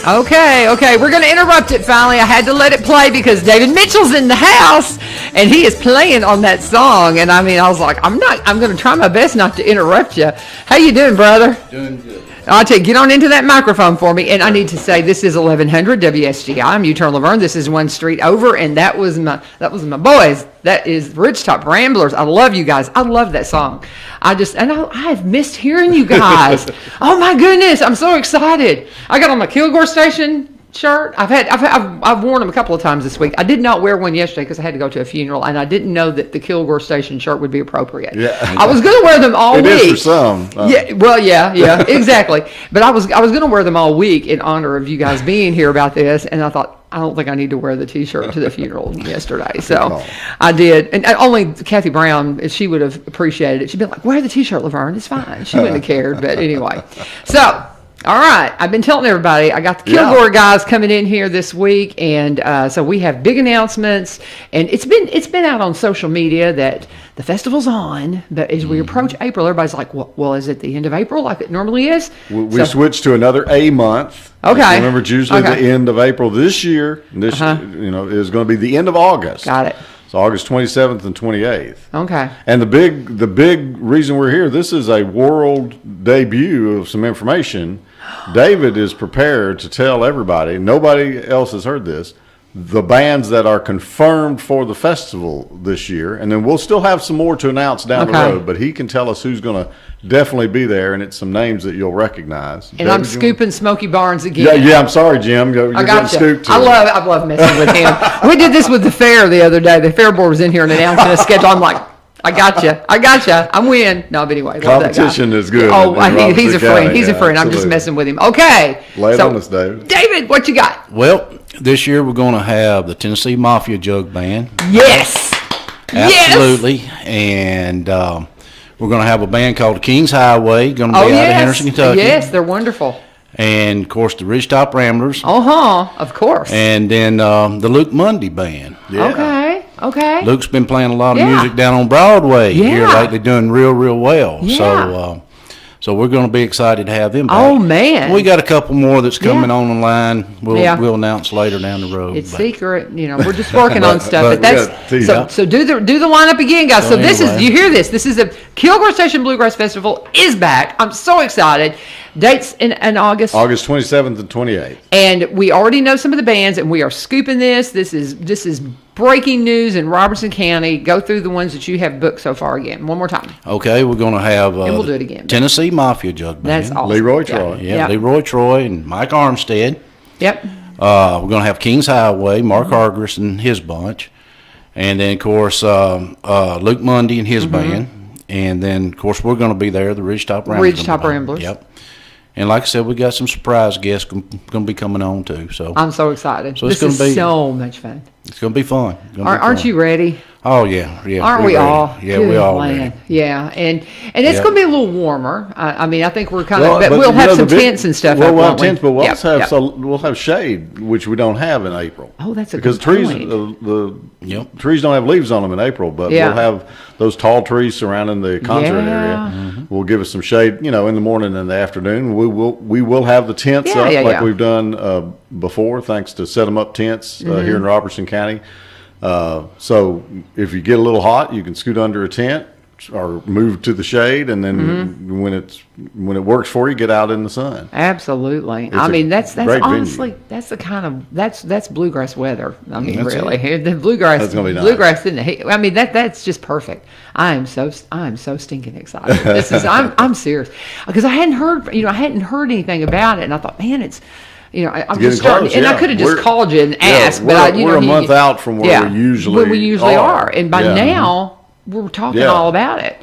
Okay, we're going to interrupt it finally. I had to let it play because David Mitchell's in the house and he is playing on that song. And I mean, I was like, I'm going to try my best not to interrupt you. How you doing, brother? Doing good. I'll tell you, get on into that microphone for me. And I need to say, this is 1100 WSGI. I'm Utah Laverne. This is one street over. And that was my boys. That is Ridgetop Ramblers. I love you guys. I love that song. I have missed hearing you guys. Oh my goodness. I'm so excited. I got on my Kilgore Station shirt. I've worn them a couple of times this week. I did not wear one yesterday because I had to go to a funeral, and I didn't know that the Kilgore Station shirt would be appropriate. Yeah, I was going to wear them all week. It is for some. Yeah, exactly. But I was going to wear them all week in honor of you guys being here about this, and I thought, I don't think I need to wear the T-shirt to the funeral yesterday. So I did. And only Kathy Brown, if she would have appreciated it, she'd been like, wear the T-shirt, Laverne. It's fine. She wouldn't have cared. But anyway. So, all right. I've been telling everybody, I got the Kilgore guys coming in here this week. And so we have big announcements. And it's been out on social media that the festival's on, but as we approach April, everybody's like, well, is it the end of April like it normally is? We switched to another A month. Okay. Remember, it's usually the end of April this year. This is going to be the end of August. Got it. So August 27th and 28th. Okay. And the big reason we're here, this is a world debut of some information. David is prepared to tell everybody, nobody else has heard this, the bands that are confirmed for the festival this year, and then we'll still have some more to announce down the road, but he can tell us who's going to definitely be there, and it's some names that you'll recognize. And David, I'm scooping Smokey Barnes again. Yeah, I'm sorry, Jim. You're getting scooped too. I love messing with him. We did this with the fair the other day. The fair board was in here and announcing a schedule. I'm like, I gotcha. I'm win. No, but anyway. Love that guy. Competition is good. Oh, in he's a Robertson friend. County. He's a friend. I'm just Absolutely. messing with him. Okay. Lay it on us, David. David, what you got? Well, this year we're going to have the Tennessee Mafia Jug Band. Yes. Absolutely. And we're going to have a band called the Kings Highway, going to be out of Henderson, Kentucky. Yes, they're wonderful. And, of course, the Ridgetop Ramblers. Of course. And then the Luke Mundy Band. Yeah. Okay. Luke's been playing a lot of music down on Broadway here Yeah. lately, doing real well. Yeah. So we're going to be excited to have them back. Oh, man. We got a couple more that's coming on the line. We'll announce later down the road. It's secret, we're just working on stuff. But but that's so do the lineup again, guys. So this is, anyway. you hear this? This is the Kilgore Station Bluegrass Festival is back. I'm so excited. Dates in August. August 27th and 28th. And we already know some of the bands, and we are scooping this. This is breaking news in Robertson County. Go through the ones that you have booked so far again. One more time. Okay, we're going to have And we'll do it again. Tennessee Mafia Jug Band. That's awesome. Leroy Troy. Yeah, Leroy Troy and Mike Armstead. Yep. We're going to have Kings Highway, Mark Hargris and his bunch. And then, of course, Luke Mundy and his band. And then, of course, we're going to be there, the Ridgetop Ramblers. Ridgetop Ramblers. Yep. And like I said, we got some surprise guests going to be coming on, too. So I'm so excited. So this it's gonna is be- so much fun. it's going to be fun. Aren't you ready? Oh, yeah. Aren't we're we ready. all? Yeah, Good we all land. ready. Yeah, and it's Yep. going to be a little warmer. I mean, I think we're kind of, Well, but but we'll you have know, some the big- tents and stuff. Well, up, we'll have won't we? tents, but we'll Yep, also have yep. we'll have shade, which we don't have in April. Oh, that's a because good trees point. the Yep. trees don't have leaves on them in April, but Yeah. we'll have those tall trees surrounding the concert Yeah. area. Will give us some shade, in the morning and the afternoon. We will have the tents Yeah, up yeah, like yeah. we've done before, thanks to Set 'em Up Tents here in Robertson County. So if you get a little hot, you can scoot under a tent or move to the shade, and then when it works for you, get out in the sun. Absolutely. I a mean, that's great venue. honestly, that's the kind of, that's bluegrass weather. I mean, That's really. The bluegrass, That's gonna be nice. bluegrass in the heat. I mean, that's just perfect. I am so stinking excited. I'm serious. Because I hadn't heard anything about it, and I thought, man, it's, I'm getting just starting, close, and I yeah. could have just We're- called you and asked, we're, but we're a month out from where we usually are. And by Yeah. now, we're talking Yeah. all about it.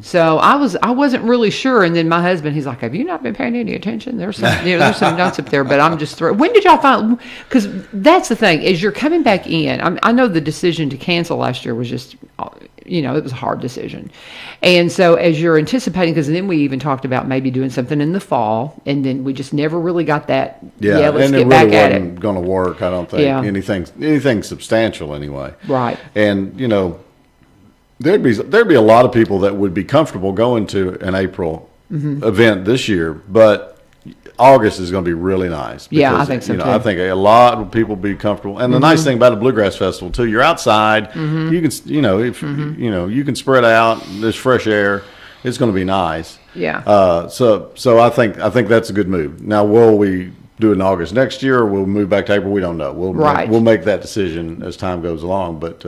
So I wasn't really sure. And then my husband, he's like, "Have you not been paying any attention? There's some notes up there." But I'm just thrilled. When did y'all find? Because that's the thing, is you're coming back in. I know the decision to cancel last year was just, it was a hard decision. And so as you're anticipating, because then we even talked about maybe doing something in the fall, and then we just never really got that. Yeah, Let's and get it back really at wasn't it. going to work. I don't think Yeah. anything substantial anyway. Right. And there'd be a lot of people that would be comfortable going to an April event this year, but August is going to be really nice. Yeah, I because, think so, too. I think a lot of people be comfortable. And the nice thing about a bluegrass festival too, you're outside. You can, you can spread out. There's fresh air. It's going to be nice. Yeah. So I think that's a good move. Now, will we do it in August next year, or we'll move back to April? We don't know. We'll make that decision as time goes along. But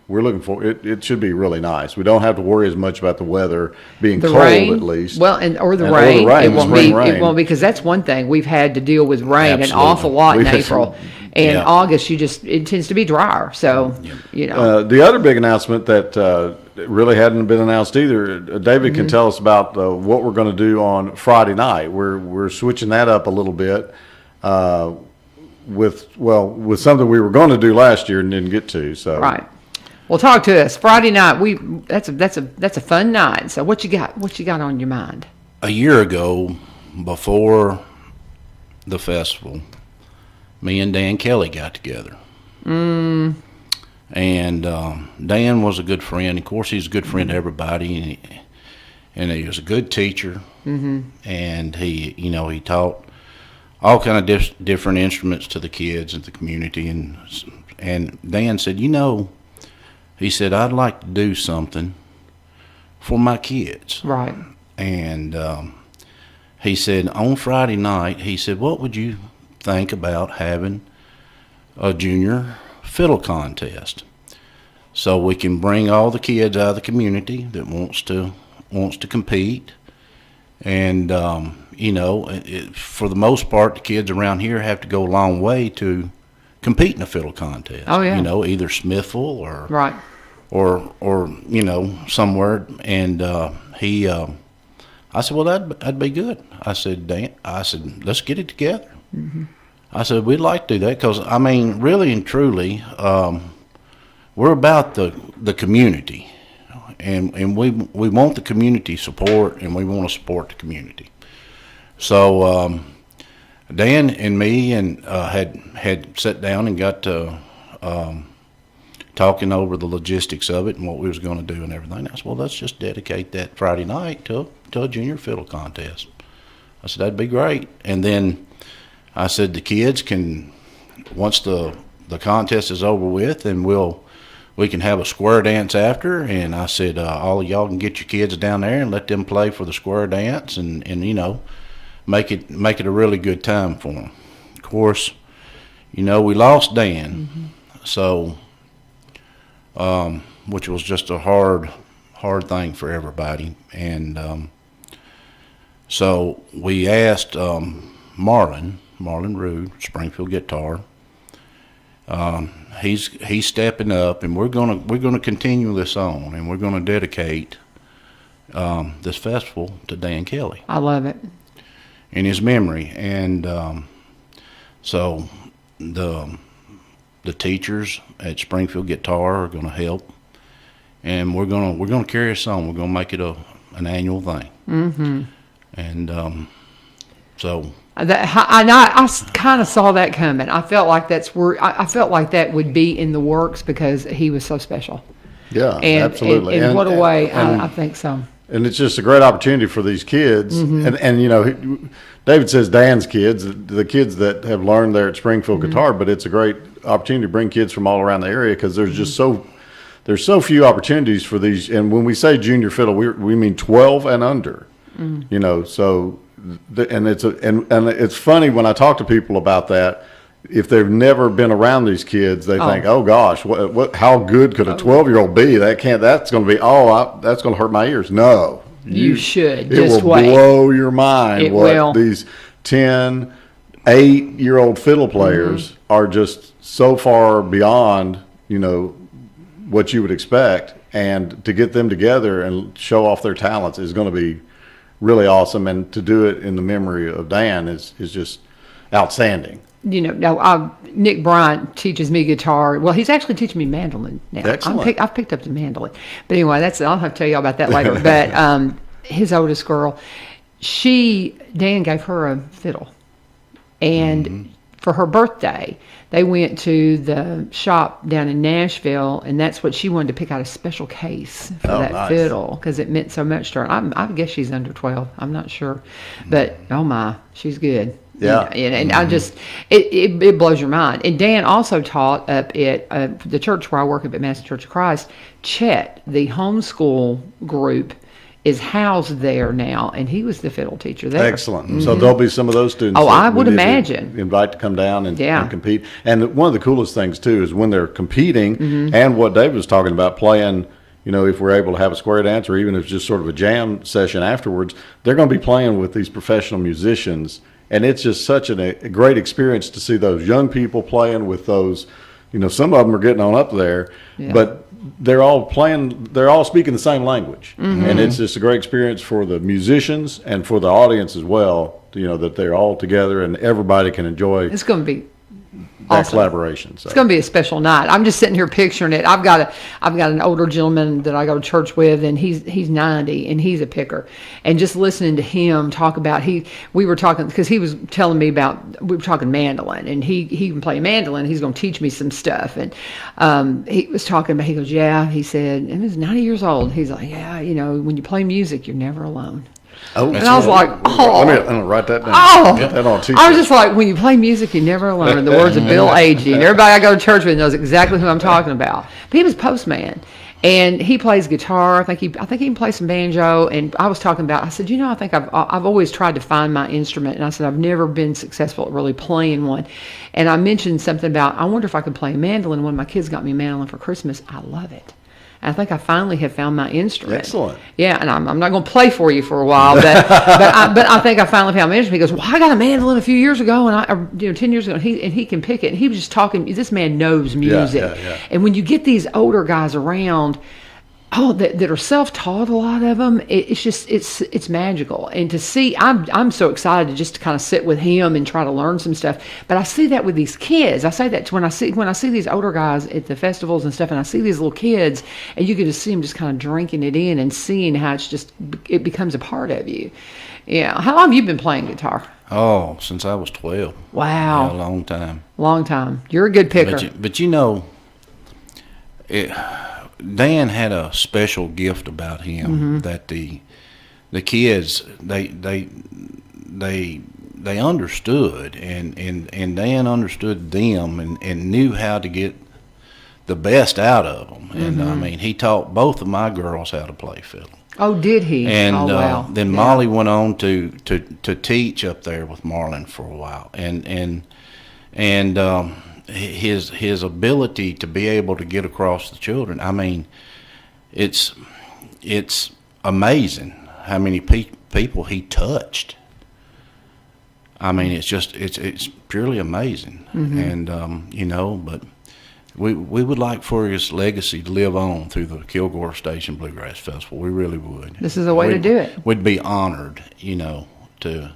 we're looking for it. It should be really nice. We don't have to worry as much about the weather being cold, rain, at least. Well, or the And- rain. or the It won't spring be. rain. It won't, because that's one thing we've had to deal with rain an Absolutely. awful lot in We've had April. some- And Yeah. August, it tends to be drier. So The other big announcement that really hadn't been announced either, David can tell us about what we're going to do on Friday night. We're switching that up a little bit with something we were going to do last year and didn't get to. So right. Well, talk to us Friday night. That's a fun night. So what you got? What you got on your mind? A year ago, before the festival, me and Dan Kelly got together. And Dan was a good friend. Of course, he's a good friend to everybody, and he was a good teacher. And he taught all kind of different instruments to the kids in the community. And Dan said, he said, I'd like to do something for my kids. Right. And he said, on Friday night, he said, what would you think about having a junior fiddle contest? So we can bring all the kids out of the community that wants to compete. And, for the most part, the kids around here have to go a long way to compete in a fiddle contest. Oh, yeah. Either Smithville or Right. or somewhere. And I said, well, that'd be good. I said, Dan, let's get it together. Mm-hmm. I said, we'd like to do that because, really and truly, we're about the community. And we want the community support, and we want to support the community. So Dan and me had sat down and got to talking over the logistics of it and what we was going to do and everything. I said, well, let's just dedicate that Friday night to a junior fiddle contest. I said, that'd be great. And then I said, the kids can, once the contest is over with, and we can have a square dance after. And I said, all of y'all can get your kids down there and let them play for the square dance, and make it a really good time for them. Of course, we lost Dan, so which was just a hard thing for everybody. And so we asked Marlon Rude, Springfield Guitar. He's stepping up, and we're gonna continue this on, and we're gonna dedicate this festival to Dan Kelly. I love it. In his memory. And so the teachers at Springfield Guitar are going to help, and we're going to carry us on. We're going to make it an annual thing. Mm-hmm. And so I kind of saw that coming. I felt like I felt like that would be in the works because he was so special. Yeah, and, absolutely. And what a way! I think so. And it's just a great opportunity for these kids. Mm-hmm. And David says Dan's kids, the kids that have learned there at Springfield Guitar, but it's a great opportunity to bring kids from all around the area because there's just there's so few opportunities for these. And when we say junior fiddle, we mean 12 and under. So and it's funny when I talk to people about that. If they've never been around these kids, they think, "Oh gosh, what? How good could a 12-year-old be? That's going to be that's going to hurt my ears." No, you should. It will blow your mind. It will. These 10, 8-year-old fiddle players are just so far beyond, what you would expect, and to get them together and show off their talents is going to be really awesome. And to do it in the memory of Dan is just outstanding. Nick Bryant teaches me guitar. Well, he's actually teaching me mandolin now. Excellent. I've picked up the mandolin. But anyway, I'll have to tell you all about that later. But his oldest girl, Dan gave her a fiddle. And for her birthday, they went to the shop down in Nashville, and that's what she wanted to pick out a special case for that fiddle because it meant so much to her. I guess she's under 12. I'm not sure. But, oh my, she's good. Yeah. And I just, it blows your mind. And Dan also taught up at the church where I work up at Master Church of Christ. Chet, the homeschool group, is housed there now, and he was the fiddle teacher there. Excellent. So there'll be some of those students. I would imagine. Invite to come down and compete. And one of the coolest things, too, is when they're competing and what Dave was talking about, playing, if we're able to have a square dance or even if it's just sort of a jam session afterwards, they're going to be playing with these professional musicians. And it's just such a great experience to see those young people playing with those, some of them are getting on up there, but they're all speaking the same language. And it's just a great experience for the musicians and for the audience as well, that they're all together and everybody can enjoy. It's going to be that collaboration. So. It's going to be a special night. I'm just sitting here picturing it. I've got an older gentleman that I go to church with, and he's 90, and he's a picker. And just listening to him talk about we were talking because he was telling me about we were talking mandolin, and he can play mandolin. He's going to teach me some stuff, and he was talking about. He goes, yeah. He said, and he's 90 years old. He's like, yeah, when you play music, you're never alone. Oh, and I was like, let me write that down. Get that on t-shirt. I was just like, when you play music, you're never alone. In the words of Bill Agee, and everybody I go to church with knows exactly who I'm talking about. But he was postman, and he plays guitar. I think he can play some banjo. And I was talking about. I said, I think I've always tried to find my instrument, and I said I've never been successful at really playing one. And I mentioned something about I wonder if I could play a mandolin. When my kids got me a mandolin for Christmas, I love it. I think I finally have found my instrument. Excellent. Yeah, and I'm not going to play for you for a while, but I think I finally found my instrument. He goes, well, I got a mandolin a few years ago, and 10 years ago, and he can pick it. And he was just talking. This man knows music, yeah. and when you get these older guys around, that are self-taught, a lot of them, it's magical. And to see, I'm so excited to just kind of sit with him and try to learn some stuff. But I see that with these kids. I say that when I see these older guys at the festivals and stuff, and I see these little kids, and you can just see them just kind of drinking it in and seeing how it becomes a part of you. Yeah. How long have you been playing guitar? Oh, since I was 12. Wow. Yeah, a long time. Long time. You're a good picker. But you know, Dan had a special gift about him that the kids they understood, and Dan understood them and knew how to get the best out of them. And I mean, he taught both of my girls how to play fiddle. Oh, did he? And wow. Then Molly went on to teach up there with Marlon for a while, and his ability to be able to get across the children. I mean, it's amazing how many people he touched. I mean, it's purely amazing, and but we would like for his legacy to live on through the Kilgore Station Bluegrass Festival. We really would. This is a way to do it. We'd be honored, to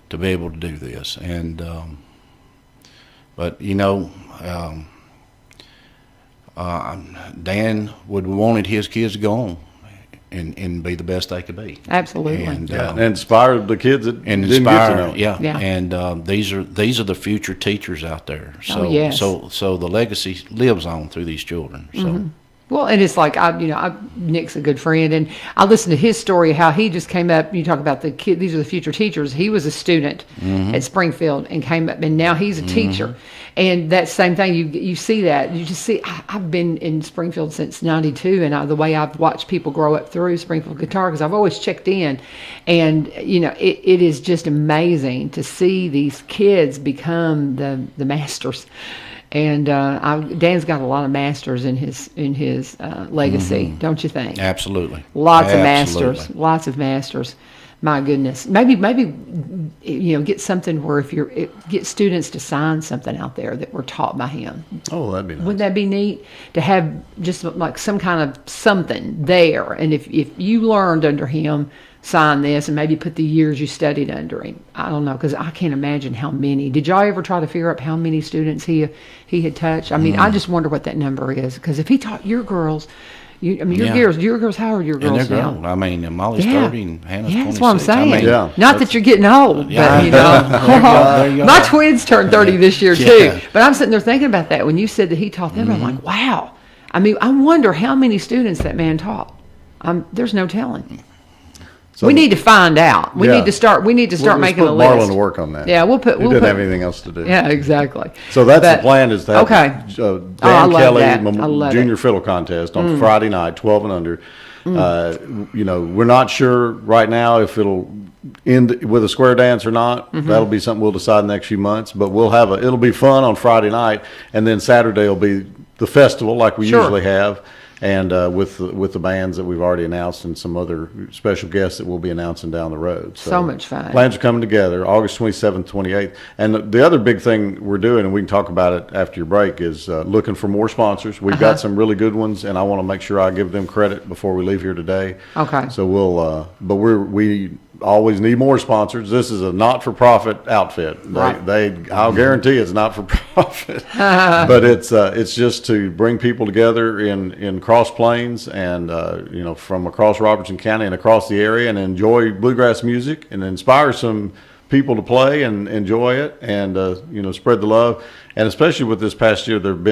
be able to do this, and. But Dan would wanted his kids to go on and be the best they could be. Absolutely. And inspire the kids that didn't get to know. Yeah. Yeah. And these are the future teachers out there. So yes. so the legacy lives on through these children. So. Well, and it's like Nick's a good friend, and I listened to his story how he just came up. You talk about the kid; these are the future teachers. He was a student at Springfield and came up, and now he's a teacher. And that same thing, you see that. You just see. I've been in Springfield since '92, and the way I've watched people grow up through Springfield guitar, because I've always checked in, and it is just amazing to see these kids become the masters. And Dan's got a lot of masters in his legacy, don't you think? Absolutely. Lots of masters. My goodness. Maybe get something where get students to sign something out there that were taught by him. Oh, that'd be nice. Wouldn't that be neat to have just like some kind of something there? And if you learned under him, sign this, and maybe put the years you studied under him. I don't know, because I can't imagine how many. Did y'all ever try to figure out how many students he had touched? I mean, I just wonder what that number is, because if he taught your girls, your girls, how old are your girls and they're now? grown. I mean, Molly's 30 and Hannah's 26. That's what I'm saying. I mean, Not that you're getting old, but There you go. my twins turned 30 this year too. But I'm sitting there thinking about that when you said that he taught them. I'm like, wow. I mean, I wonder how many students that man taught. There's no telling. So we need to find out. We need to start. We need to start making a list. Marlon to work on that. Yeah, we'll didn't have anything else to do. Yeah, exactly. So that's the plan, is to have Dan Kelly Junior Fiddle Contest on Friday night, 12 and under. We're not sure right now if it'll end with a square dance or not. That'll be something we'll decide in the next few months. But we'll have it'll be fun on Friday night, and then Saturday will be the festival like we usually have. And with the bands that we've already announced and some other special guests that we'll be announcing down the road. So much fun. Plans are coming together, August 27th, 28th. And the other big thing we're doing, and we can talk about it after your break, is looking for more sponsors. We've got some really good ones, and I want to make sure I give them credit before we leave here today. Okay. So we always need more sponsors. This is a not-for-profit outfit. I'll guarantee it's not for profit, but it's just to bring people together in Cross Plains and from across Robertson County and across the area, and enjoy bluegrass music and inspire some people to play and enjoy it, and spread the love. And especially with this past year, there have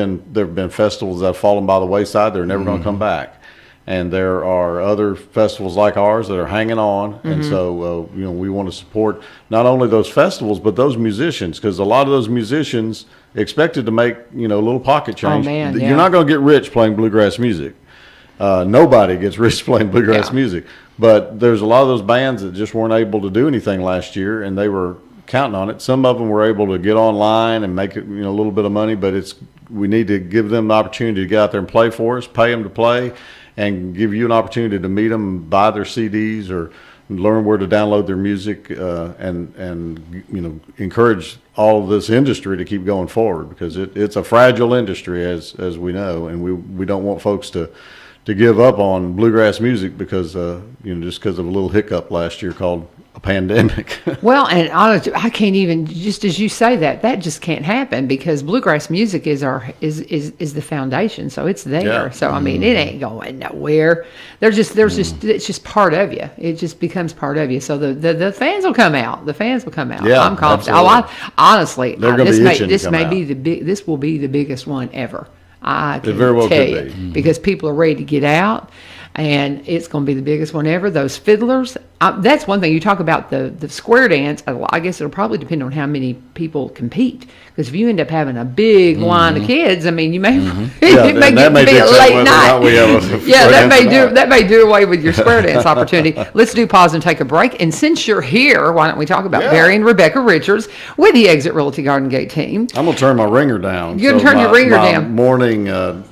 been festivals that have fallen by the wayside. They're never going to come back. And there are other festivals like ours that are hanging on. And so, we want to support not only those festivals, but those musicians, because a lot of those musicians expected to make, a little pocket change. Oh, man, You're not going to get rich playing bluegrass music. Nobody gets rich playing bluegrass music. But there's a lot of those bands that just weren't able to do anything last year, and they were counting on it. Some of them were able to get online and make it, a little bit of money, but we need to give them the opportunity to get out there and play for us, pay them to play. and give you an opportunity to meet them, buy their CDs, or learn where to download their music, and encourage all of this industry to keep going forward, because it's a fragile industry, as we know, and we don't want folks to give up on bluegrass music because just because of a little hiccup last year called a pandemic. Well, and honestly, I can't even, just as you say that just can't happen, because bluegrass music is the foundation. So it's there. Yeah. So I mean, it ain't going nowhere. It's just part of you. It just becomes part of you. So the fans will come out. The fans will come out. Yeah, I'm confident. absolutely. Honestly, They're gonna be itching to come out. This will be the biggest one ever. I can very well tell could you, be. because people are ready to get out. And it's going to be the biggest one ever. Those fiddlers, that's one thing. You talk about the square dance. I guess it'll probably depend on how many people compete. Because if you end up having a big line of kids, I mean, you may it may get to be a late night. That may do away with your square dance opportunity. Let's do pause and take a break. And since you're here, why don't we talk about Barry and Rebecca Richards with the Exit Realty Garden Gate team? I'm gonna turn my ringer down. You're gonna turn your ringer down. Morning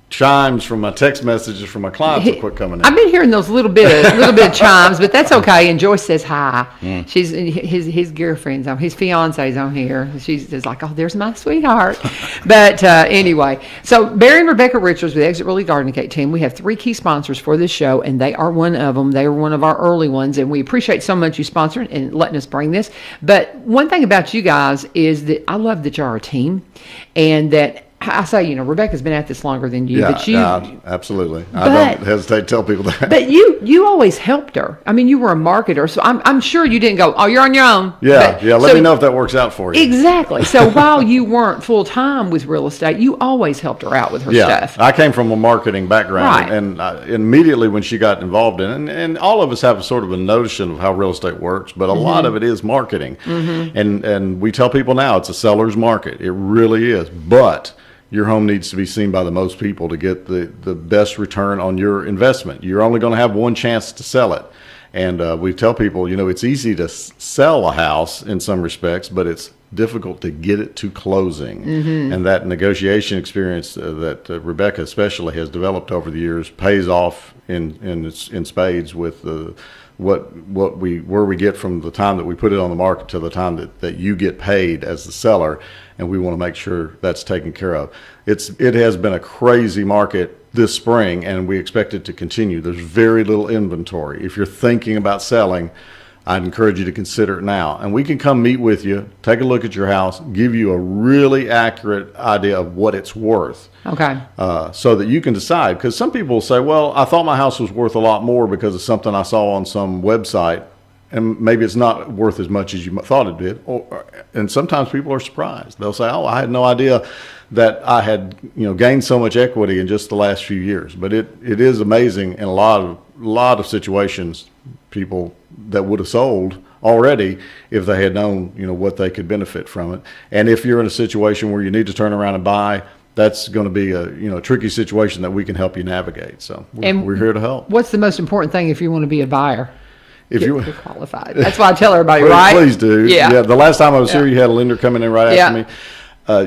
chimes from my text messages from my clients will quit coming in. I've been hearing those little bit of chimes, but that's okay. And Joyce says hi. She's his girlfriend's on, his fiance's on here. She's just like, oh, there's my sweetheart. But anyway, so Barry and Rebecca Richards with the Exit Realty Garden Gate team. We have 3 key sponsors for this show, and they are one of them. They were one of our early ones, and we appreciate so much you sponsoring and letting us bring this. But one thing about you guys is that I love that you're a team, and that I say, Rebecca's been at this longer than you, but you... Yeah, absolutely. I don't hesitate to tell people that. But you always helped her. I mean, you were a marketer, so I'm sure you didn't go, oh, you're on your own. Let me know if that works out for you. Exactly. So while you weren't full-time with real estate, you always helped her out with her stuff. I came from a marketing background, Right. and immediately when she got involved in it, and all of us have sort of a notion of how real estate works, but a lot of it is marketing. And we tell people now it's a seller's market. It really is. But your home needs to be seen by the most people to get the best return on your investment. You're only going to have one chance to sell it. And we tell people, it's easy to sell a house in some respects, but it's difficult to get it to closing. And that negotiation experience that Rebecca especially has developed over the years pays off in spades with where we get from the time that we put it on the market to the time that you get paid as the seller, and we want to make sure that's taken care of. It has been a crazy market this spring, and we expect it to continue. There's very little inventory. If you're thinking about selling, I'd encourage you to consider it now. And we can come meet with you, take a look at your house, give you a really accurate idea of what it's worth. Okay. So that you can decide. Because some people will say, well, I thought my house was worth a lot more because of something I saw on some website. And maybe it's not worth as much as you thought it did. And sometimes people are surprised. They'll say, oh, I had no idea that I had gained so much equity in just the last few years. But it is amazing in a lot of situations, people that would have sold already if they had known what they could benefit from it. And if you're in a situation where you need to turn around and buy, that's going to be a tricky situation that we can help you navigate. So we're here to help. What's the most important thing if you want to be a buyer? If you're qualified. That's why I tell everybody, please, right? Please do. Yeah. The last time I was here, you had a lender coming in right after me.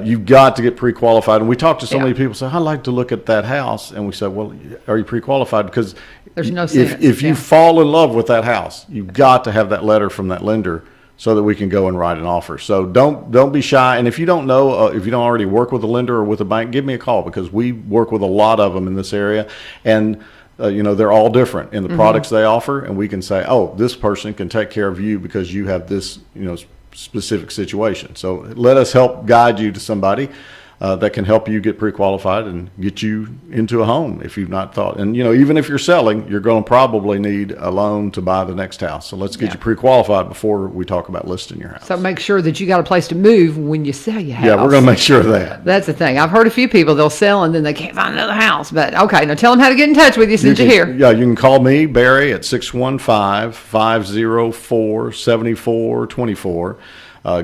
You've got to get pre-qualified. And we talked to so many people say, I'd like to look at that house. And we said, well, are you pre-qualified? Because there's no sense. If you fall in love with that house, you've got to have that letter from that lender so that we can go and write an offer. So don't be shy. And if you don't know, if you don't already work with a lender or with a bank, give me a call, because we work with a lot of them in this area. And they're all different in the products they offer, and we can say, oh, this person can take care of you because you have this, specific situation. So let us help guide you to somebody that can help you get pre-qualified and get you into a home if you've not thought. And, even if you're selling, you're going to probably need a loan to buy the next house. So let's get you pre-qualified before we talk about listing your house. So make sure that you got a place to move when you sell your house. Yeah, we're going to make sure of that. That's the thing. I've heard a few people, they'll sell and then they can't find another house. But okay, now tell them how to get in touch with you since you're here. Yeah, you can call me, Barry, at 615-504-7424.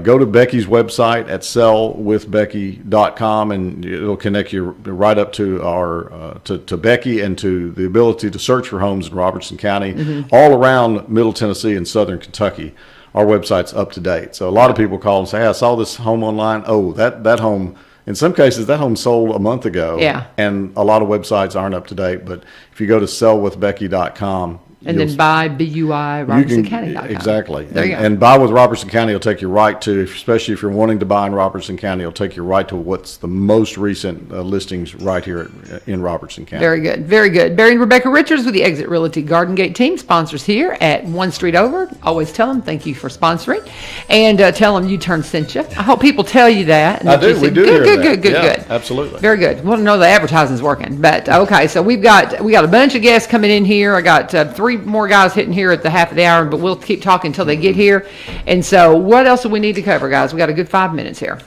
Go to Becky's website at sellwithbecky.com, and it'll connect you right up to our to Becky and to the ability to search for homes in Robertson County, all around Middle Tennessee and Southern Kentucky. Our website's up to date. So a lot of people call and say, hey, I saw this home online. Oh, that home In some cases, that home sold a month ago. Yeah. And a lot of websites aren't up to date. But if you go to sellwithbecky.com, And then buy BUI RobertsonCounty.com. Exactly. There you go. And buy with Robertson County will take you right to, especially if you're wanting to buy in Robertson County, it'll take you right to what's the most recent listings right here in Robertson County. Very good. Very good. Barry and Rebecca Richards with the Exit Realty Garden Gate team, sponsors here at 1 Street Over. Always tell them thank you for sponsoring. And tell them U-Turn sent you. I hope people tell you that. And I that do. you We say, do hear good, that. good, good, Yeah, good. absolutely. Very good. Well, no, the advertising's working. But, okay, so we got a bunch of guests coming in here. I got 3 more guys hitting here at the half of the hour, but we'll keep talking until they get here. And so what else do we need to cover, guys? We got a good 5 minutes here.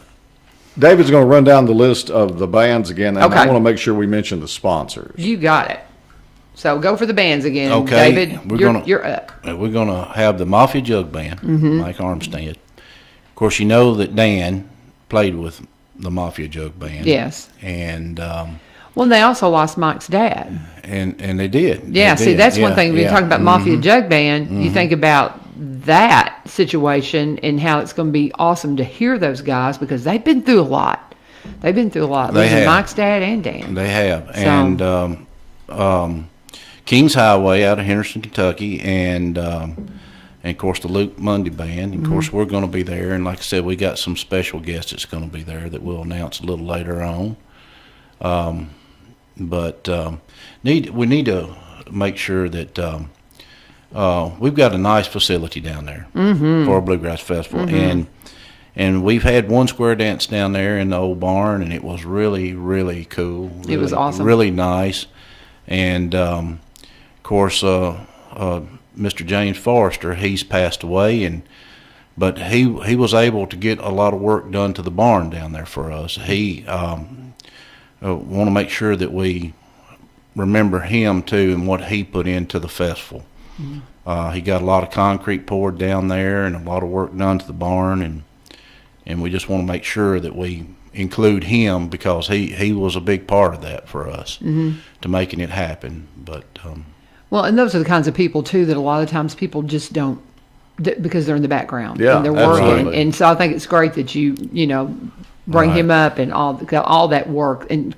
David's going to run down the list of the bands again, and Okay. I want to make sure we mention the sponsors. You got it. So go for the bands again. Okay, David, you're up. We're going to have the Mafia Jug Band, Mm-hmm. Mike Armstead. Of course, you know that Dan played with the Mafia Jug Band. Yes. And Well, they also lost Mike's dad. and they did. Yeah, They see, did. that's one Yeah, thing. When you're yeah. talking about Mafia Jug Band, you think about that situation and how it's going to be awesome to hear those guys because they've been through a lot. They've been through a lot. They Losing have. Mike's dad and Dan. They have. So- And Kings Highway out of Henderson, Kentucky, and of course the Luke Monday Band. And of course we're going to be there. And like I said, we got some special guests that's going to be there that we'll announce a little later on. But we need to make sure that we've got a nice facility down there for a bluegrass festival, and we've had one square dance down there in the old barn, and it was really, really cool. It was really- awesome. really nice, and of course, Mr. James Forrester, he's passed away, but he was able to get a lot of work done to the barn down there for us. He want to make sure that we remember him too and what he put into the festival. He got a lot of concrete poured down there and a lot of work done to the barn, and we just want to make sure that we include him because he was a big part of that for us to making it happen. But Well, and those are the kinds of people, too, that a lot of times people just don't, because they're in the background. Yeah, and they're working. absolutely. And so I think it's great that you bring him up and all that work and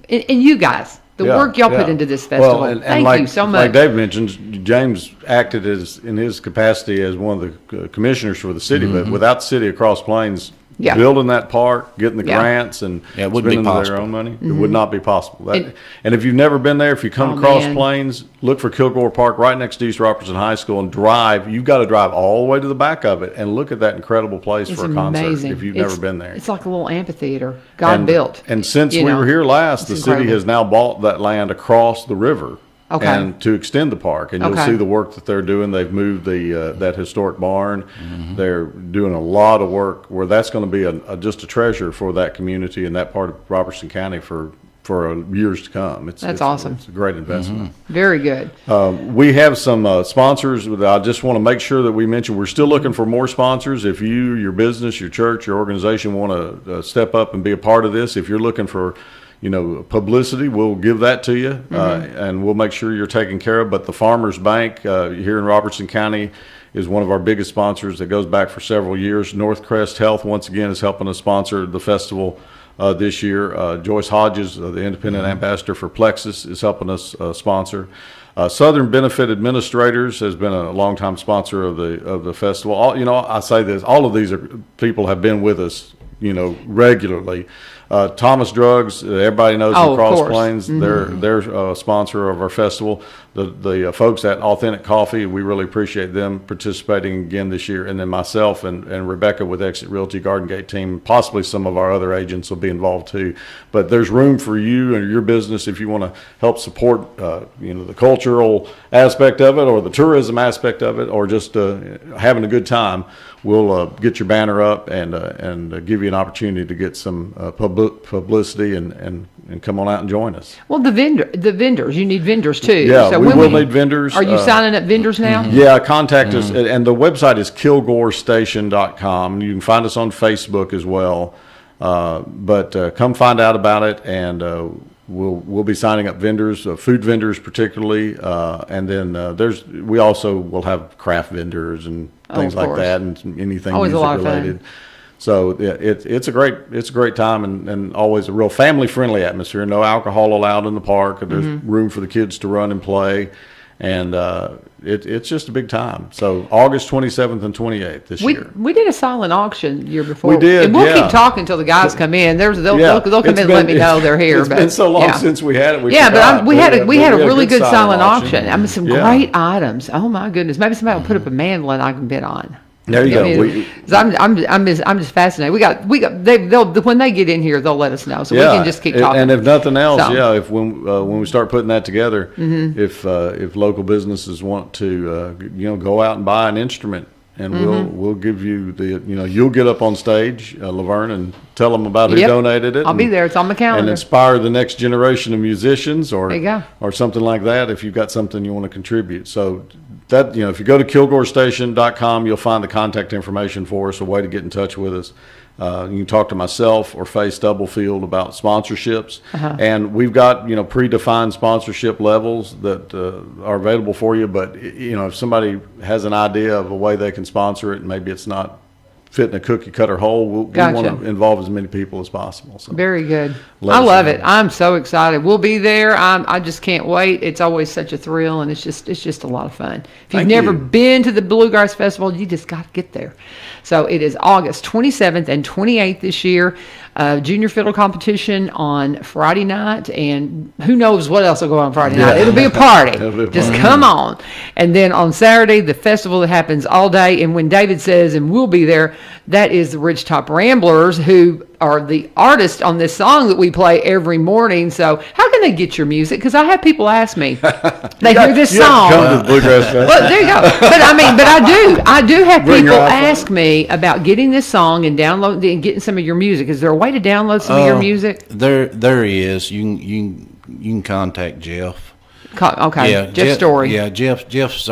and you guys, the Yeah, work y'all put yeah. into this festival. Well, and Thank like, you so much. Like Dave mentions, James acted in his capacity as one of the commissioners for the city, but without the city of Cross Plains Yeah. building that park, getting the Yeah. grants, and Yeah, it wouldn't be spending their possible. own money, it would not be possible. And- And if you've never been there, if you come Oh, to Cross man. Plains, look for Kilgore Park right next to East Robertson High School and drive. You've got to drive all the way to the back of it and look at that incredible place It's for a concert amazing. if you've It's- never been there. It's like a little amphitheater God built. And since you we know. were here last, the It's city incredible. has now bought that land across the river. Okay. And to extend the park, and you'll Okay. see the work that they're doing. They've moved that historic barn. Mm-hmm. They're doing a lot of work where that's going to be just a treasure for that community and that part of Robertson County for years to come. That's awesome. It's a great investment. Very good. We have some sponsors that I just want to make sure that we mention. We're still looking for more sponsors. If you, your business, your church, your organization want to step up and be a part of this, if you're looking for publicity, we'll give that to you, and we'll make sure you're taken care of. But the Farmers Bank here in Robertson County is one of our biggest sponsors that goes back for several years. Northcrest Health, once again, is helping us sponsor the festival this year. Joyce Hodges, the independent ambassador for Plexus, is helping us sponsor. Southern Benefit Administrators has been a longtime sponsor of the festival. I say this: all of these people have been with us, regularly. Thomas Drugs, everybody knows Oh, from of Cross course. Plains. They're a sponsor of our festival. The folks at Authentic Coffee, we really appreciate them participating again this year. And then myself and Rebecca with Exit Realty Garden Gate team, possibly some of our other agents will be involved too. But there's room for you and your business if you want to help support, the cultural aspect of it or the tourism aspect of it or just having a good time. We'll get your banner up and give you an opportunity to get some publicity and come on out and join us. Well, the vendors, you need vendors too. Yeah, So we when will need vendors. Are you signing up vendors now? Yeah, contact us. And the website is kilgorestation.com. You can find us on Facebook as well. But come find out about it, and we'll be signing up vendors, food vendors particularly, and then we also will have craft vendors and things of like course. that, and anything Always a music lot of fun. related. So yeah, it's a great time and always a real family friendly atmosphere. No alcohol allowed in the park. There's room for the kids to run and play, and it's just a big time. So August 27th and 28th this year. We did a silent auction the year before. We did, and we'll yeah. keep talking until the guys come in. They'll come It's in and let me know they're here. It's been so long since we had it. We but we had a really good silent auction. auction. I mean, some great items. Oh my goodness! Maybe somebody will put up a mandolin I can bid on. There you go. 'Cause I'm just fascinated. When they get in here, they'll let us know, so we can just keep talking. And if nothing else, So. if when we start putting that together, if local businesses want to go out and buy an instrument, and we'll give you you'll get up on stage, Laverne, and tell them about who donated it. I'll be there. It's on my calendar. And inspire the next generation of musicians, or There you go. or something like that. If you've got something you want to contribute, so. That if you go to kilgorestation.com, you'll find the contact information for us, a way to get in touch with us. You can talk to myself or Faye Stubblefield about sponsorships, and we've got predefined sponsorship levels that are available for you. But if somebody has an idea of a way they can sponsor it, and maybe it's not fitting a cookie cutter hole, we want to involve as many people as possible. So very good. I love it. I'm so excited. We'll be there. I just can't wait. It's always such a thrill, and it's just a lot of fun. If you've never been to the Bluegrass Festival, you just got to get there. So it is August 27th and 28th this year. Junior fiddle competition on Friday night, and who knows what else will go on Friday night. It'll be a party. Just come on. And then on Saturday, the festival that happens all day. And when David says, and we'll be there, that is the Ridgetop Ramblers, who are the artists on this song that we play every morning. So how can they get your music? Because I have people ask me, they hear this song. Come to the Bluegrass Festival. Well, there you go. But I do have people ask me about getting this song and downloading and getting some of your music. Is there a way to download some of your music? There is. You can contact Jeff. Okay. Yeah, Jeff Story. Yeah, Jeff's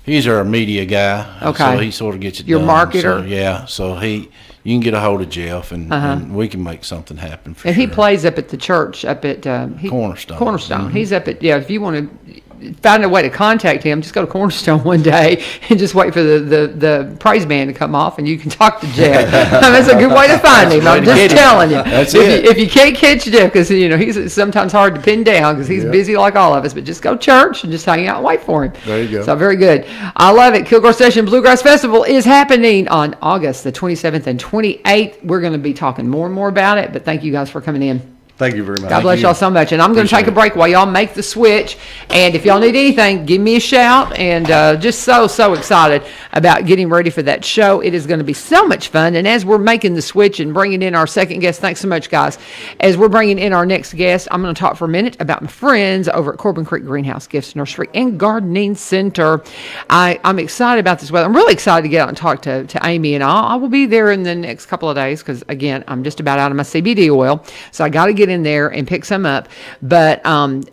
he's our media guy. Okay. So he sort of gets it Your done. marketer. So you can get a hold of Jeff, and we can make something happen for And sure. he plays up at the church up at Cornerstone. Cornerstone. He's up at if you want to find a way to contact him, just go to Cornerstone one day and just wait for the praise band to come off, and you can talk to Jeff. That's a good way to find him. I'm just telling you. That's if you can't catch Jeff, because he's sometimes hard to pin down because he's busy like all of us, but just go to church and just hang out and wait for him. There you go. So very good. I love it. Kilgore Station Bluegrass Festival is happening on August the 27th and 28th. We're going to be talking more and more about it, but thank you guys for coming in. Thank you very much. God bless y'all so much. And I'm going to take a break while y'all make the switch. And if y'all need anything, give me a shout. And just so excited about getting ready for that show. It is going to be so much fun. And as we're making the switch and bringing in our second guest, thanks so much, guys. As we're bringing in our next guest, I'm going to talk for a minute about my friends over at Corbin Creek Greenhouse Gifts Nursery and Gardening Center. I'm excited about this weather. I'm really excited to get out and talk to Amy and all. I will be there in the next couple of days because, again, I'm just about out of my CBD oil. So I got to get in there and pick some up, but I'm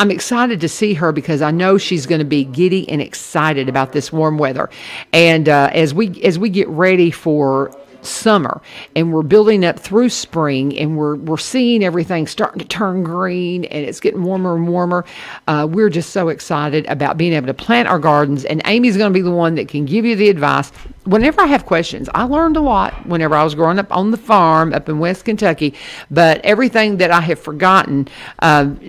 excited to see her because I know she's going to be giddy and excited about this warm weather. And as we get ready for summer and we're building up through spring and we're seeing everything starting to turn green and it's getting warmer and warmer, we're just so excited about being able to plant our gardens. And Amy's going to be the one that can give you the advice. Whenever I have questions, I learned a lot whenever I was growing up on the farm up in West Kentucky, but everything that I have forgotten,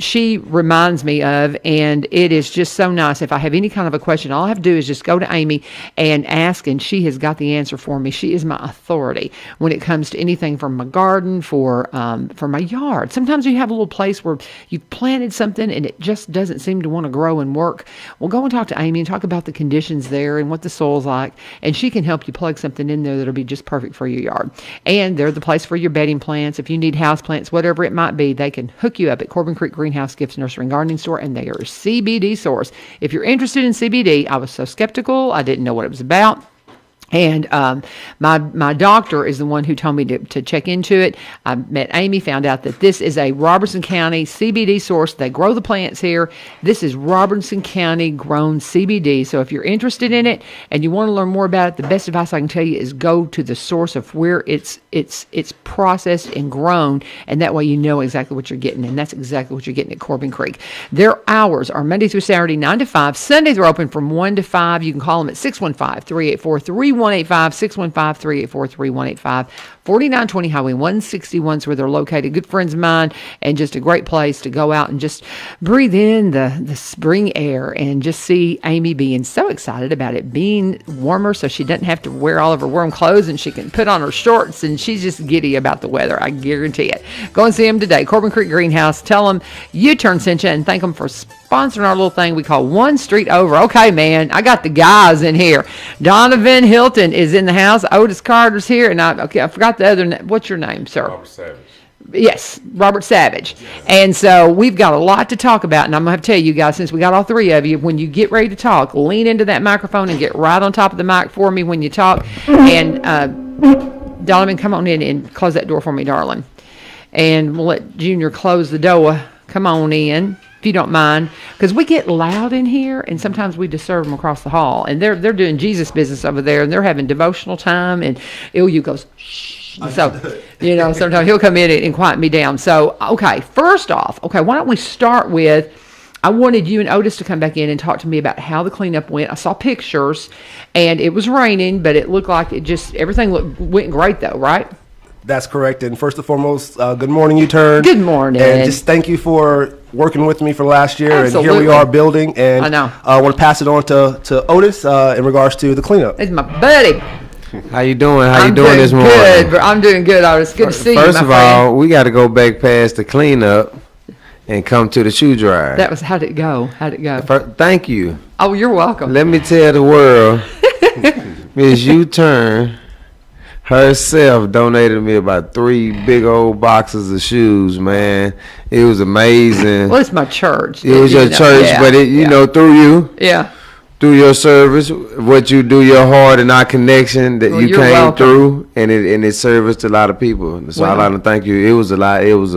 she reminds me of, and it is just so nice. If I have any kind of a question, all I have to do is just go to Amy and ask, and she has got the answer for me. She is my authority when it comes to anything from my garden, for my yard. Sometimes you have a little place where you've planted something and it just doesn't seem to want to grow and work. Well, go and talk to Amy and talk about the conditions there and what the soil's like, and she can help you plug something in there that'll be just perfect for your yard. And they're the place for your bedding plants. If you need house plants, whatever it might be, they can hook you up at Corbin Creek Greenhouse Gifts Nursery and Gardening Store, and they are a CBD source. If you're interested in CBD, I was so skeptical. I didn't know what it was about. And my doctor is the one who told me to check into it. I met Amy, found out that this is a Robertson County CBD source. They grow the plants here. This is Robertson County grown CBD. So if you're interested in it and you want to learn more about it, the best advice I can tell you is go to the source of where it's processed and grown, and that way you know exactly what you're getting. And that's exactly what you're getting at Corbin Creek. Their hours are Monday through Saturday, 9 to 5. Sundays are open from 1 to 5. You can call them at 615-384-3100. 3185, 615-384-3185. 4920 Highway 161 is where they're located. Good friends of mine, and just a great place to go out and just breathe in the spring air and just see Amy being so excited about it being warmer, so she doesn't have to wear all of her warm clothes and she can put on her shorts, and she's just giddy about the weather. I guarantee it. Go and see them today. Corbin Creek Greenhouse. Tell them U-Turn sent you and thank them for sponsoring our little thing we call One Street Over. Okay, man, I got the guys in here. Danavan Hylton is in the house. Otis Carter's here, and I forgot the other. What's your name, sir? Robert Savage. Yes, Robert Savage. And so we've got a lot to talk about, and I'm going to have to tell you guys, since we got all three of you, when you get ready to talk, lean into that microphone and get right on top of the mic for me when you talk. And Donovan, come on in and close that door for me, darling. And we'll let Junior close the door. Come on in, if you don't mind, because we get loud in here, and sometimes we disturb them across the hall, and they're doing Jesus business over there, and they're having devotional time, and Ilyu goes, shh. So, sometimes he'll come in and quiet me down. So, okay, first off, why don't we start with, I wanted you and Otis to come back in and talk to me about how the cleanup went. I saw pictures, and it was raining, but it looked like everything went great, though, right? That's correct. And first and foremost, good morning, U-Turn. Good morning. And just thank you for working with me for last year. Absolutely. And here we are building. And I know. I want to pass it on to Otis in regards to the cleanup. It's my buddy. How you doing? How you I'm doing this morning? Good. I'm doing good, Otis. Good to see you, First my of friend. all, we got to go back past the cleanup and come to the shoe dryer. How'd it go? Thank you. Oh, you're welcome. Let me tell the world, Miss U-Turn herself donated me about 3 big old boxes of shoes, man. It was amazing. Well, it's my church. It was your church, yeah, but through you. Yeah. Through your service, what you do, your heart and our connection that you came welcome. through, and it serviced a lot of people. So I like to thank you. It was a lot. It was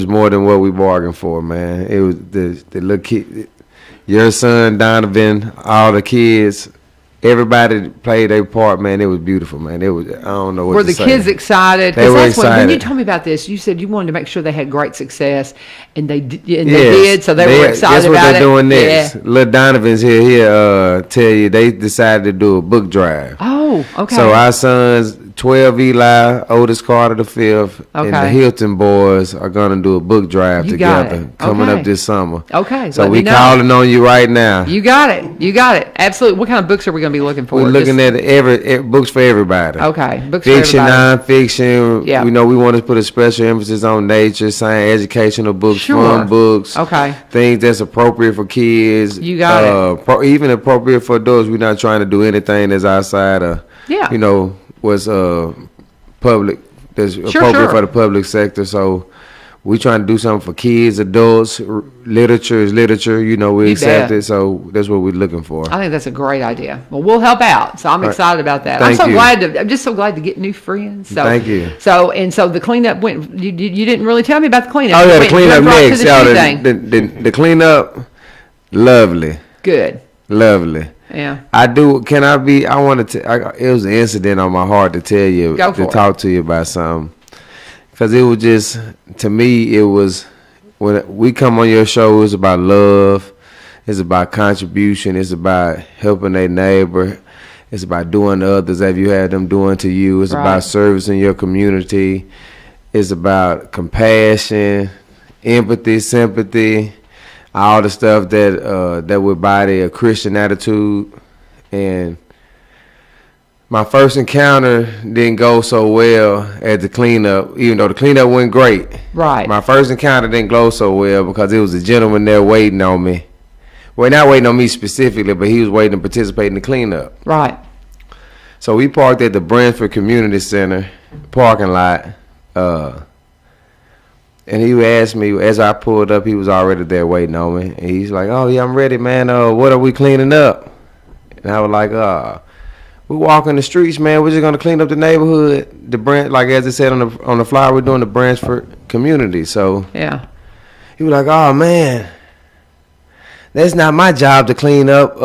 more than what we bargained for, man. It was the little kid, your son Donovan, all the kids, everybody played their part, man. It was beautiful, man. It was, I don't know what Were to the say. kids excited? They were When excited. you told me about this, you said you wanted to make sure they had great success, and they did. And Yes. they did, so they were excited That's what about they're it. doing next. Yeah. Little Donovan's here. Tell you they decided to do a book drive. Oh, okay. So our sons, 12 Eli, Otis Carter the fifth, and the Okay. Hylton boys are gonna do a book drive You got together it. coming Okay. up this summer. Okay, So let we me know. calling on you right now. You got it. Absolutely. What kind of books are we going to be looking for? We're looking at every books for everybody. Okay, books Fiction, for everybody. nonfiction. Yeah. We know we want to put a special emphasis on nature, science, educational books, Sure. fun books. Okay. Things that's appropriate for kids. You got it. Even appropriate for adults. We're not trying to do anything that's outside of, Yeah. what's public, that's appropriate sure. for the public sector. So we trying to do something for kids, adults. Literature is literature. We You accept bet. it. So that's what we're looking for. I think that's a great idea. Well, we'll help out. So I'm excited about that. Thank you. I'm just so glad to get new friends. So, Thank you. So the cleanup went. You didn't really tell me about the cleanup. Oh You yeah, the went cleanup right to next. the Y'all, shoe thing. the cleanup, lovely, Good. lovely. Yeah. I wanted to. It was an incident on my heart to tell you, Go for to it. talk to you about something, because it was just, to me, it was, when we come on your show, it's about love, it's about contribution, it's about helping a neighbor, it's about doing to others as you had them doing to you, it's Right. about servicing your community, it's about compassion, empathy, sympathy, all the stuff that would body a Christian attitude. And my first encounter didn't go so well at the cleanup, even though the cleanup went great. Right. My first encounter didn't go so well because it was a gentleman there waiting on me. Well, not waiting on me specifically, but he was waiting to participate in the cleanup. Right. So we parked at the Brentford Community Center parking lot. And he asked me, as I pulled up, he was already there waiting on me. And he's like, "Oh, yeah, I'm ready, man. What are we cleaning up?" And I was like, "We walking the streets, man. We're just going to clean up the neighborhood. The branch, like as it said on the flyer, we're doing the Brantford community." So Yeah. he was like, "Oh, man, that's not my job to clean up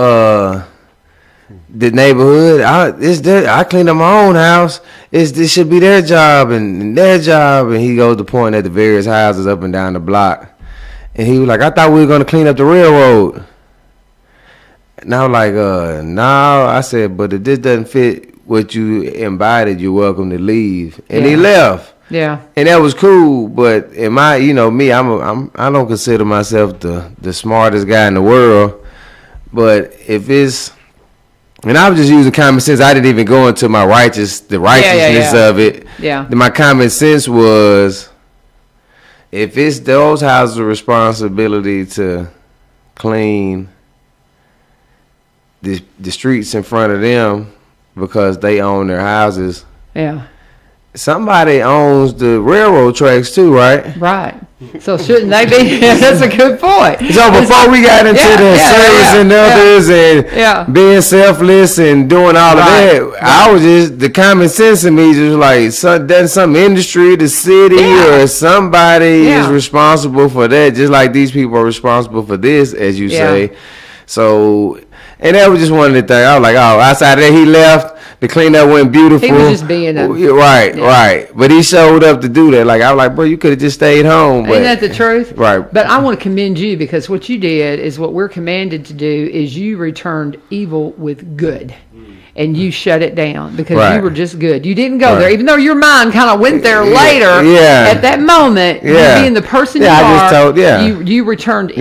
the neighborhood. I clean up my own house. This should be their job and their job." And he goes to point at the various houses up and down the block. And he was like, "I thought we were going to clean up the railroad." And I was like, no. I said, but if this doesn't fit what you embodied, you're welcome to leave. And he left. Yeah. And that was cool, but in my, me, I don't consider myself the smartest guy in the world. But if it's, and I was just using common sense. I didn't even go into the righteousness of it. Yeah. My common sense was, if it's those houses' responsibility to clean the streets in front of them because they own their houses. Yeah. Somebody owns the railroad tracks too, right? Right. So shouldn't they be? That's a good point. So before we got into servicing others and being selfless and doing all of that, I was just, the common sense in me just like, some industry, the city, or somebody is responsible for that, just like these people are responsible for this, as you say. So, and that was just one of the things. I was like, oh, outside of that, he left. The cleanup went beautiful. He was just being right. But he showed up to do that. Like, I was like, bro, you could have just stayed home. Isn't that the truth? Right. But I want to commend you, because what you did is what we're commanded to do is you returned evil with good. And you shut it down because you were just good. You didn't go there, even though your mind kind of went there later. Yeah. At that moment, you being the person you are, I just told, you returned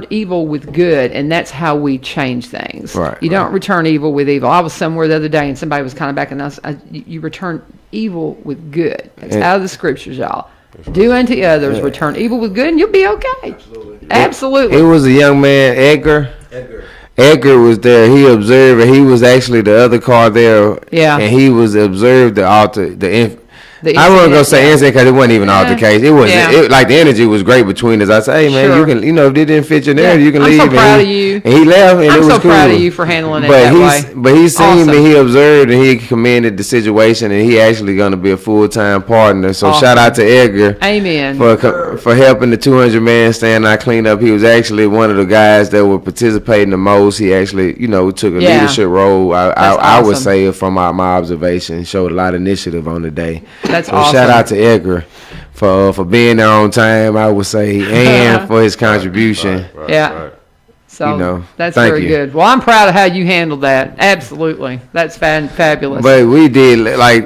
evil with good, and that's how we change things. Right. You don't return evil with evil. I was somewhere the other day, and somebody was kind of backing us. You return evil with good. That's out of the scriptures, y'all. Do unto others, return evil with good, and you'll be okay. Absolutely. It was a young man, Edgar was there. He observed, and he was actually the other car there. Yeah. And he was observed the I wasn't gonna say incident because it wasn't even altercation. It was like the energy was great between us. I said, "Hey man, you can, if it didn't fit your narrative, you can leave." I'm so proud of you. And he left, and I'm it was so cool. proud of you for handling it that way. But he seen me, he observed, and he commended the situation, and he actually gonna be a full-time partner. So shout out to Edgar. Amen. For helping the 200-man stand I cleaned up. He was actually one of the guys that were participating the most. He actually, took a leadership role. I would say from my observation, showed a lot of initiative on the day. That's so awesome. Shout out to Edgar for being there on time, I would say, and for his contribution. Right. So that's thank very you. good. Well, I'm proud of how you handled that. Absolutely. That's fabulous. But we did, like,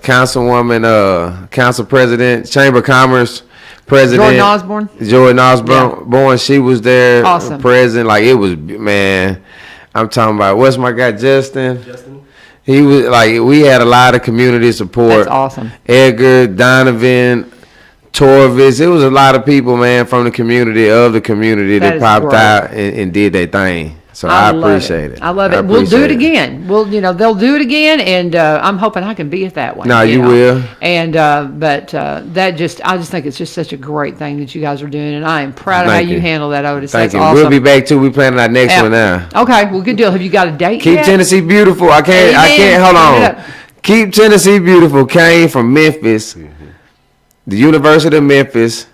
Councilwoman, Council President, Chamber of Commerce President. Jordan Osborne. She was there. Awesome. Present. Like, it was, man, I'm talking about, what's my guy, Justin? He was like, we had a lot of community support. That's awesome. Edgar, Danavan, Torvis. It was a lot of people, man, from the community, that popped out and did their thing. So I appreciate it. I love it. We'll do it again. They'll do it again, and I'm hoping I can be at that one. No, you will. And I just think it's just such a great thing that you guys are doing, and I am proud of how you handle that, Otis. Thank you. Awesome. We'll be back too. We planning our next one now. Okay, well, good deal. Have you got a date Keep yet? Tennessee beautiful. I can't. Hold on. Keep Tennessee beautiful came from Memphis, the University of Memphis.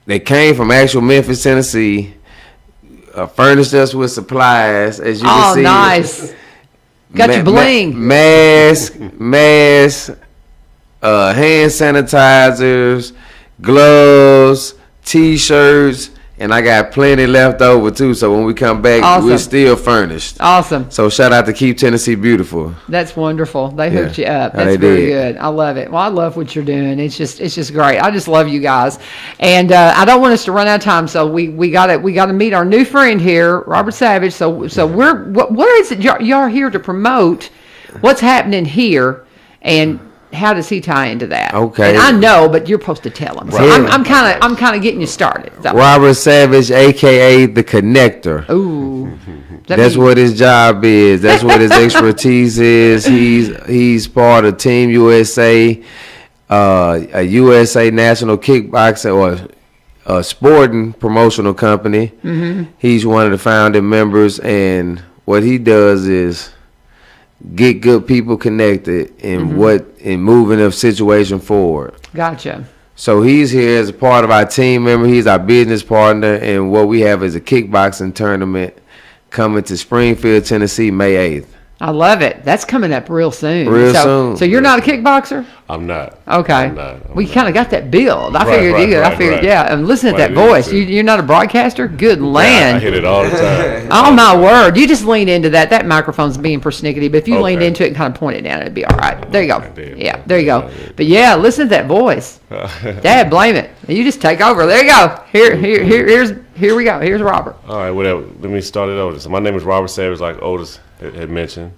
They came from actual Memphis, Tennessee. Furnished us with supplies, as you can see. Oh, nice. Got your bling. Mask, hand sanitizers, gloves, T-shirts, and I got plenty left over too. So when we come back, we're still furnished. Awesome. So shout out to Keep Tennessee Beautiful. That's wonderful. They hooked you up. That's very good. I love it. Well, I love what you're doing. It's just great. I just love you guys. And I don't want us to run out of time. So we got to meet our new friend here, Robert Savage. So we're what is it y'all are here to promote? What's happening here? And how does he tie into that? Okay. And I know, but you're supposed to tell him. So I'm kind of getting you started. So. Robert Savage, aka the Connector. Ooh. That's what his job is. That's what his expertise is. He's part of Team USA, a USA national kickboxing or a sporting promotional company. Mm-hmm. He's one of the founding members, and what he does is get good people connected in moving the situation forward. Gotcha. So he's here as a part of our team member. He's our business partner, and what we have is a kickboxing tournament coming to Springfield, Tennessee, May 8th. I love it. That's coming up real soon. Soon. So you're not a kickboxer? I'm not. Okay. I'm not. We kind of got that build. I Right, figured right, you. I right, figured, right. yeah. And listen to Right, that it voice. is. You're not a broadcaster? Good I land. hit it all the time. Oh my word! You just lean into that. That microphone's being persnickety, but if you leaned Okay. into it and kind of pointed down, it'd be all right. There you go. I did. Yeah, there you go. I did. But yeah, listen to that voice. Dad, blame it. You just take over. There you go. Here we go. Here's Robert. All right, whatever. Let me start it over. So my name is Robert Savage, like Otis had mentioned.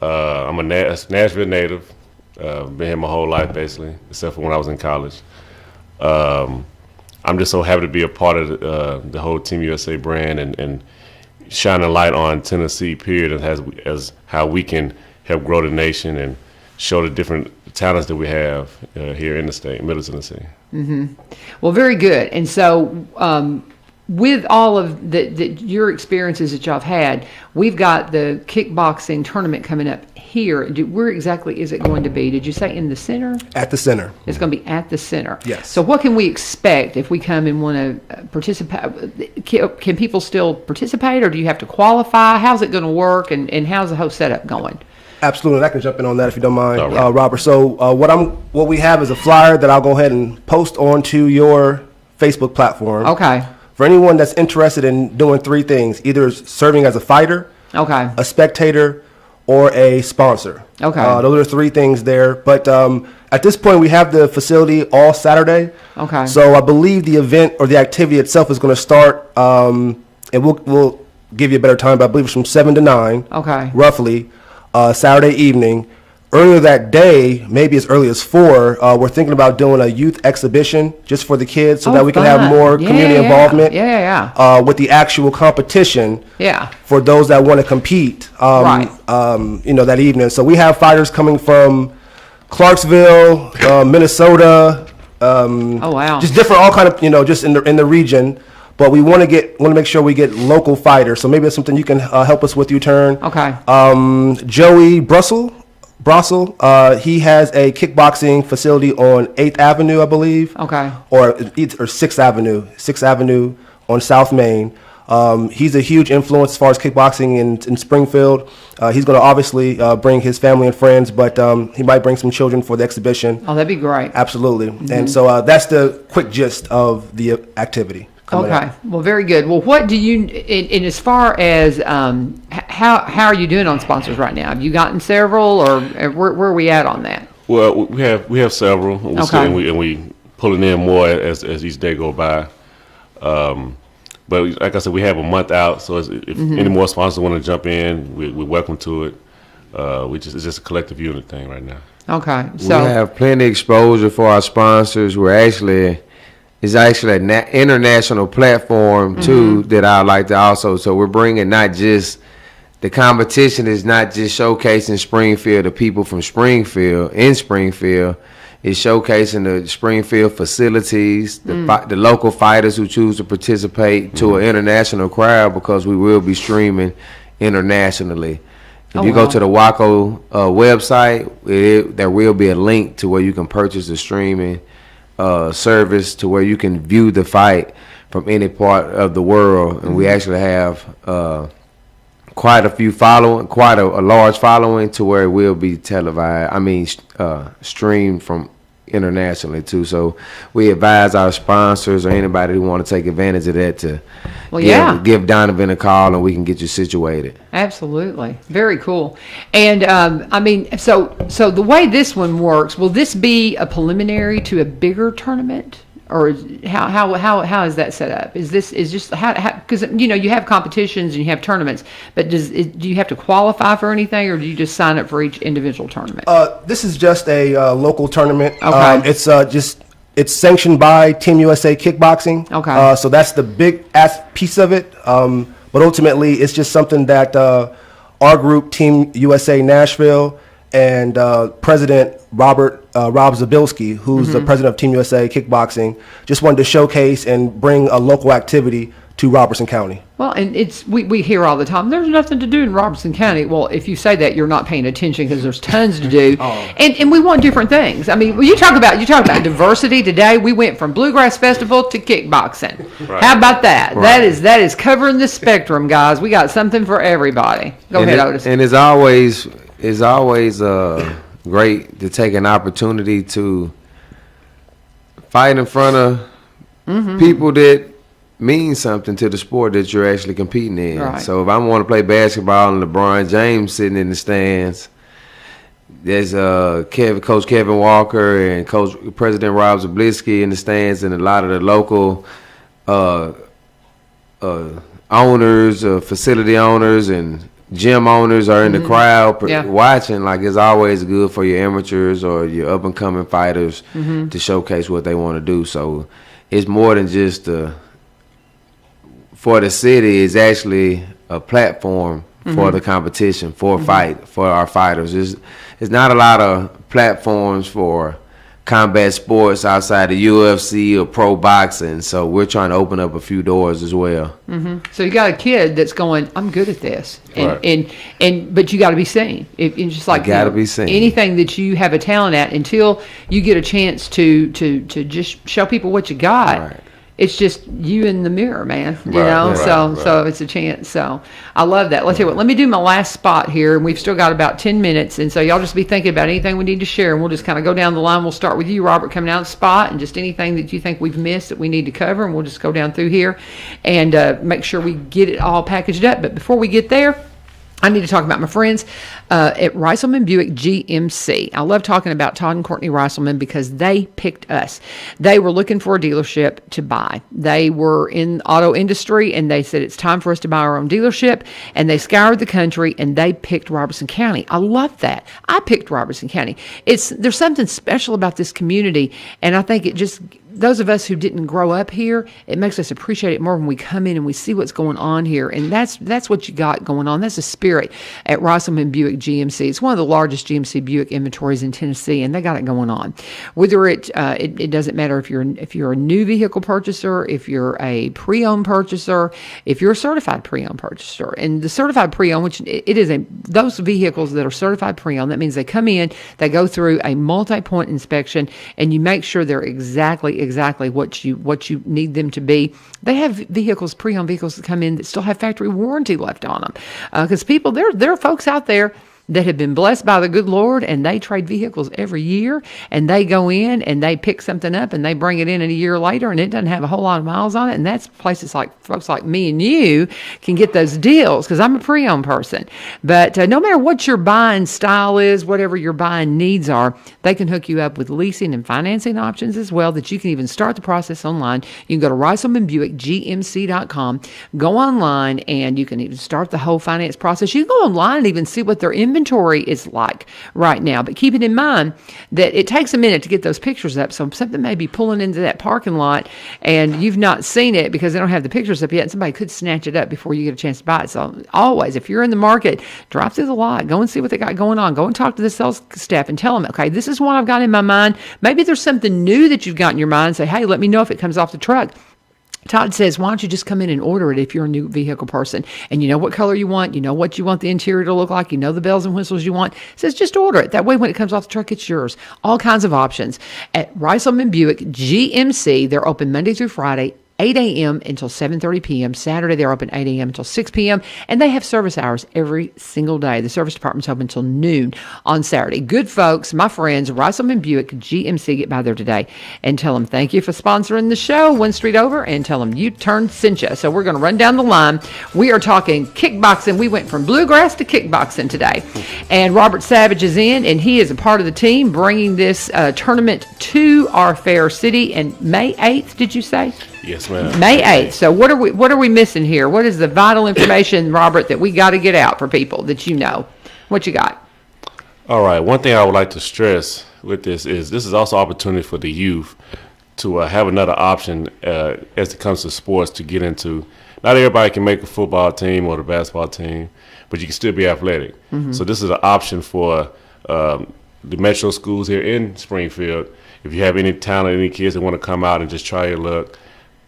I'm a Nashville native. Been here my whole life, basically, except for when I was in college. I'm just so happy to be a part of the whole Team USA brand and shine a light on Tennessee, period, as how we can help grow the nation and show the different talents that we have here in the state, Middle Tennessee. Well, very good. And so, with all of your experiences that y'all have had, we've got the kickboxing tournament coming up here. Where exactly is it going to be? Did you say in the center? At the center. It's going to be at the center. Yes. So what can we expect if we come and want to participate? Can people still participate, or do you have to qualify? How's it going to work, and how's the whole setup going? Absolutely, and I can jump in on that if you don't mind, All right. Robert. So what we have is a flyer that I'll go ahead and post onto your Facebook platform. Okay. For anyone that's interested in doing three things, either serving as a fighter, Okay. a spectator, or a sponsor. Okay. Those are three things there. But at this point, we have the facility all Saturday. Okay. So I believe the event or the activity itself is going to start, and we'll give you a better time, but I believe it's from 7 to 9. Okay. Roughly, Saturday evening. Earlier that day, maybe as early as 4, we're thinking about doing a youth exhibition just for the kids so that we can have fun. more community involvement with the actual competition Yeah. for those that want to compete, Right. That evening. So we have fighters coming from Clarksville, Minnesota, Oh wow. just different, all kind of, just in the region. But we want to make sure we get local fighters. So maybe that's something you can help us with, U-Turn. Okay. Joey Brussel, he has a kickboxing facility on 8th Avenue, I believe. Okay. Or 6th Avenue on South Main. He's a huge influence as far as kickboxing in Springfield. He's going to obviously bring his family and friends, but he might bring some children for the exhibition. Oh, that'd be great. Absolutely. And so that's the quick gist of the activity. coming Okay. up. Well, very good. Well, what do you, and as far as how are you doing on sponsors right now? Have you gotten several, or where are we at on that? Well, we have several. We Okay. still, and we pulling in more as each day go by. But like I said, we have a month out, so if any more sponsors want to jump in, we're welcome to it. It's just a collective unit thing right now. Okay. We So have plenty of exposure for our sponsors. It's actually an international platform too that I like to also. So we're bringing not just the competition is not just showcasing Springfield, the people from Springfield in Springfield. It's showcasing the Springfield facilities, the local fighters who choose to participate to an international crowd, because we will be streaming internationally. If you go to the WACO website, there will be a link to where you can purchase the streaming service to where you can view the fight from any part of the world. And we actually have quite a large following to where it will be televised. Streamed from internationally too. So we advise our sponsors or anybody who want to take advantage of that to give Danavan a call, and we can get you situated. absolutely, very cool. And so the way this one works, will this be a preliminary to a bigger tournament? Or how is that set up? Is just how because you have competitions and you have tournaments, but do you have to qualify for anything, or do you just sign up for each individual tournament? This is just a local tournament. Okay. It's sanctioned by Team USA Kickboxing. Okay. So that's the big piece of it. But ultimately, it's just something that our group, Team USA Nashville, and President Rob Zabilski, who's the president of Team USA Kickboxing, just wanted to showcase and bring a local activity to Robertson County. Well, and we hear all the time, there's nothing to do in Robertson County. Well, if you say that, you're not paying attention, because there's tons to do. And we want different things. I mean, when you talk about diversity today, we went from Bluegrass Festival to kickboxing. Right. How about that? Right. That is covering the spectrum, guys. We got something for everybody. Go ahead, Otis. And it's always great to take an opportunity to fight in front of people that mean something to the sport that you're actually competing in. Right. So if I want to play basketball and LeBron James sitting in the stands, there's Coach Kevin Walker and President Rob Zablisky in the stands, and a lot of the local owners, facility owners, and gym owners are in the crowd watching. Like, it's always good for your amateurs or your up and coming fighters to showcase what they want to do. So it's more than just for the city. It's actually a platform for the competition, for fight, for our fighters. It's not a lot of platforms for combat sports outside the UFC or pro boxing, so we're trying to open up a few doors as well. So you got a kid that's going, I'm good at this, and but you got to be seen. It's just like, you got to be seen. Anything that you have a talent at, until you get a chance to just show people what you got. Right. It's just you in the mirror, man. You Right, know, right, so it's a chance. So I love that. Let's hear what. Let me do my last spot here, and we've still got about 10 minutes. And so y'all just be thinking about anything we need to share, and we'll just kind of go down the line. We'll start with you, Robert, coming out of the spot, and just anything that you think we've missed that we need to cover, and we'll just go down through here and make sure we get it all packaged up. But before we get there, I need to talk about my friends at Reiselman Buick GMC. I love talking about Todd and Courtney Reiselman because they picked us. They were looking for a dealership to buy. They were in the auto industry, and they said it's time for us to buy our own dealership, and they scoured the country, and they picked Robertson County. I love that. I picked Robertson County. There's something special about this community, and I think it just, those of us who didn't grow up here, it makes us appreciate it more when we come in and we see what's going on here. And that's what you got going on. That's the spirit at Reiselman Buick GMC. It's one of the largest GMC Buick inventories in Tennessee, and they got it going on. Whether it doesn't matter if you're a new vehicle purchaser, if you're a pre-owned purchaser, if you're a certified pre-owned purchaser. And the certified pre-owned, which it is those vehicles that are certified pre-owned, that means they come in, they go through a multi-point inspection, and you make sure they're exactly what you need them to be. They have vehicles, pre-owned vehicles that come in that still have factory warranty left on them. Because people, there are folks out there that have been blessed by the good Lord, and they trade vehicles every year, and they go in and they pick something up and they bring it in a year later, and it doesn't have a whole lot of miles on it. And that's places like folks like me and you can get those deals, because I'm a pre-owned person. But no matter what your buying style is, whatever your buying needs are, they can hook you up with leasing and financing options as well, that you can even start the process online. You can go to ReiselmanBuickGMC.com, go online, and you can even start the whole finance process. You can go online and even see what their inventory is like right now. But keep it in mind that it takes a minute to get those pictures up. So something may be pulling into that parking lot and you've not seen it because they don't have the pictures up yet, and somebody could snatch it up before you get a chance to buy it. So always, if you're in the market, drive through the lot, go and see what they got going on. Go and talk to the sales staff and tell them, okay, this is what I've got in my mind. Maybe there's something new that you've got in your mind. Say, hey, let me know if it comes off the truck. Todd says, why don't you just come in and order it if you're a new vehicle person, and you know what color you want, you know what you want the interior to look like, you know the bells and whistles you want. He says, just order it. That way, when it comes off the truck, it's yours. All kinds of options. At Reiselman Buick GMC, they're open Monday through Friday, 8 a.m. until 7:30 p.m. Saturday, they're open 8 a.m. until 6 p.m. And they have service hours every single day. The service department's open until noon on Saturday. Good folks, my friends, Reiselman Buick GMC, get by there today and tell them thank you for sponsoring the show, one street over, and tell them U-Turn sent you. So we're going to run down the line. We are talking kickboxing. We went from bluegrass to kickboxing today. And Robert Savage is in, and he is a part of the team bringing this tournament to our fair city. And May 8th, did you say? Yes, ma'am. May 8th. So what are we missing here? What is the vital information, Robert, that we got to get out for people that you know? What you got? All right. One thing I would like to stress with this is also opportunity for the youth to have another option as it comes to sports to get into. Not everybody can make a football team or the basketball team, but you can still be athletic. Mm-hmm. So this is an option for the metro schools here in Springfield. If you have any talent, any kids that want to come out and just try your luck,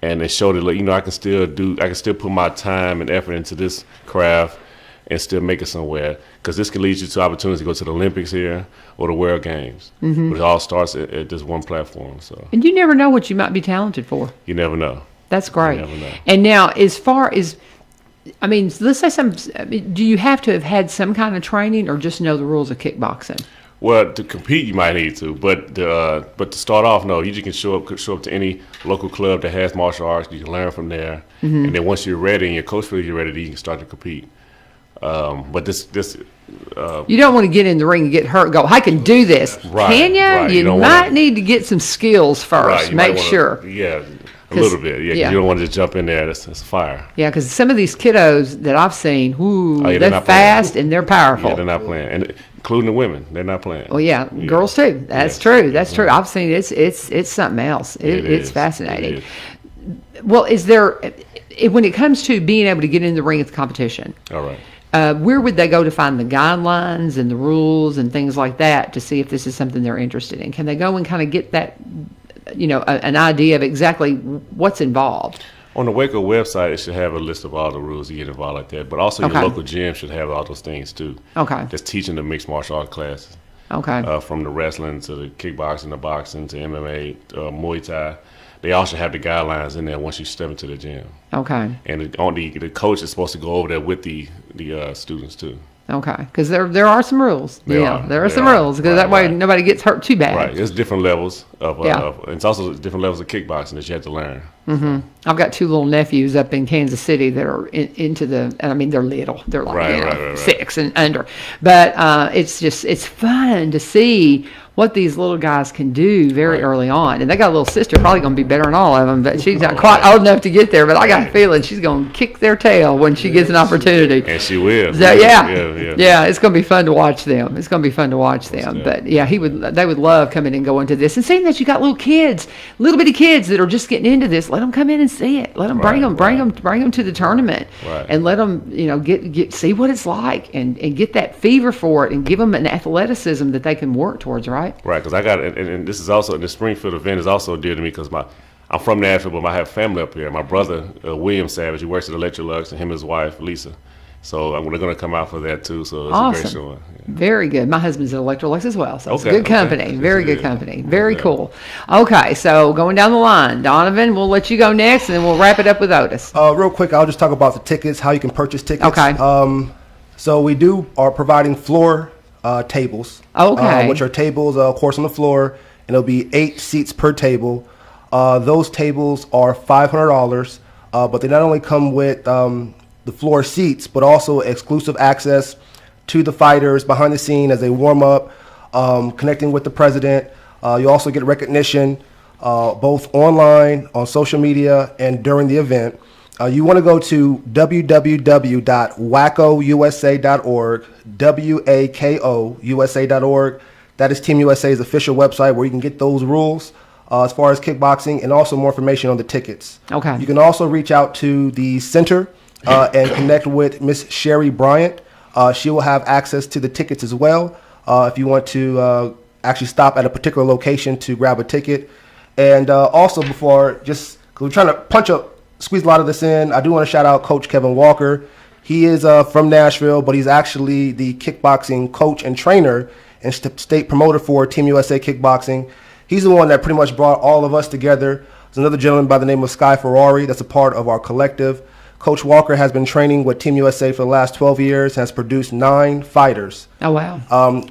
and they show that, I can still put my time and effort into this craft and still make it somewhere. Because this can lead you to opportunities to go to the Olympics here or the World Games. Mm-hmm. But it all starts at this one platform. So. And you never know what you might be talented for. You never know. That's great. You never know. And now, as far as, let's say do you have to have had some kind of training or just know the rules of kickboxing? Well, to compete, you might need to, but to start off, no. You just can show up to any local club that has martial arts. You can learn from there, and then once you're ready and your coach feels you're ready, you can start to compete. But this you don't want to get in the ring and get hurt. Go, I can do this. Right, Can you? right. You don't might wanna- need to get some skills first. Right, you might Make wanna- sure. Yeah, a 'Cause- little bit. Yeah, 'cause yeah. you don't want to just jump in there. That's fire. Yeah, because some of these kiddos that I've seen, Oh, yeah, they're they're not playing. fast and they're powerful. Yeah, they're not playing, and including the women, they're not playing. Well, yeah, girls too. That's Yes. true. That's true. I've seen it's something else. It's is. fascinating. It is. Well, is there when it comes to being able to get in the ring at the competition? All right. Where would they go to find the guidelines and the rules and things like that to see if this is something they're interested in? Can they go and kind of get that, an idea of exactly what's involved? On the Waco website, it should have a list of all the rules to get involved like that. But also Okay. your local gym should have all those things too. Okay. Just teaching the mixed martial arts classes, Okay. from the wrestling to the kickboxing, the boxing to MMA, Muay Thai. They also have the guidelines in there once you step into the gym. Okay. And the coach is supposed to go over there with the students too. Okay. Because there are some rules. There Yeah, are. there are There some are. rules because Right, that way right. nobody gets hurt too bad. Right. There's different levels of. Yeah. It's also different levels of kickboxing that you have to learn. I've got two little nephews up in Kansas City that are into the. I mean, they're little. They're like Right. 6 and under. But it's fun to see what these little guys can do very Right. early on. And they got a little sister, probably going to be better than all of them. But she's not quite old enough to get there. But I got a feeling she's going to kick their tail when she gets an opportunity. And she will. So, Yeah. it's going to be fun to watch them. It's going to be fun to watch them. good. But yeah, they would love coming and going to this. And seeing that you got little bitty kids that are just getting into this, let them come in and see it. Let them bring Right, them to the tournament, Right. and let them get see what it's like and get that fever for it and give them an athleticism that they can work towards. Right. Right, because I got and this is also the Springfield event is also dear to me because I'm from Nashville, but I have family up here. My brother William Savage, he works at Electrolux, and him and his wife Lisa. So they're going to come out for that too. So it's a great Awesome. showing. Yeah. Very good. My husband's at Electrolux as well, so it's Okay, good okay. company. Very good Yeah. company. Very Okay. cool. Okay, so going down the line, Donovan, we'll let you go next, and then we'll wrap it up with Otis. Real quick, I'll just talk about the tickets, how you can purchase tickets. Okay. So we are providing floor tables. Okay. Which are tables, of course, on the floor, and it'll be 8 seats per table. Those tables are $500, but they not only come with the floor seats, but also exclusive access to the fighters behind the scene as they warm up, connecting with the president. You also get recognition both online, on social media, and during the event. You want to go to www.wacousa.org, WAKOUSA.org. That is Team USA's official website where you can get those rules as far as kickboxing and also more information on the tickets. Okay. You can also reach out to the center and connect with Miss Sherry Bryant. She will have access to the tickets as well if you want to actually stop at a particular location to grab a ticket. And also before, just 'cause we're trying to squeeze a lot of this in, I do want to shout out Coach Kevin Walker. He is from Nashville, but he's actually the kickboxing coach and trainer and state promoter for Team USA Kickboxing. He's the one that pretty much brought all of us together. There's another gentleman by the name of Sky Ferrari that's a part of our collective. Coach Walker has been training with Team USA for the last 12 years, has produced 9 fighters. Oh, wow.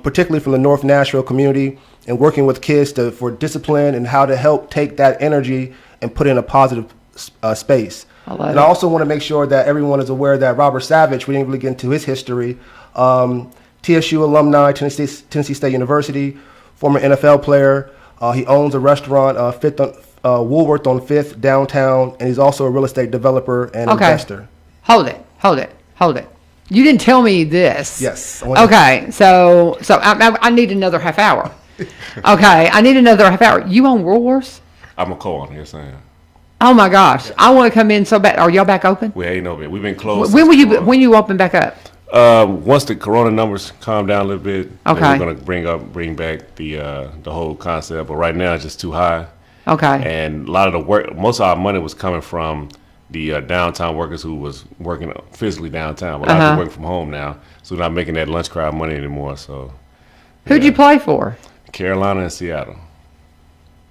Particularly from the North Nashville community, and working with kids for discipline and how to help take that energy and put it in a positive space. I love And it. I also want to make sure that everyone is aware that Robert Savage, we didn't really get into his history, TSU alumni, Tennessee State University, former NFL player. He owns a restaurant, Woolworth on 5th downtown, and he's also a real estate developer and Okay. investor. Hold it. You didn't tell me this. Yes. Okay, so I need another half hour. Okay, I need another half hour. You own Woolworths? I'm a co-owner. Yes, I am. Oh my gosh, I want to come in so bad. Are y'all back open? We ain't open. We've been closed. When since will you? Corona. When you open back up? Once the corona numbers calm down a little bit, Okay. then we're gonna bring back the whole concept. But right now it's just too high, Okay. and a lot of the work, most of our money was coming from the downtown workers who was working physically downtown. But a lot of Uh-huh. people working from home now, so we're not making that lunch crowd money anymore. So Who'd you play for? Carolina and Seattle.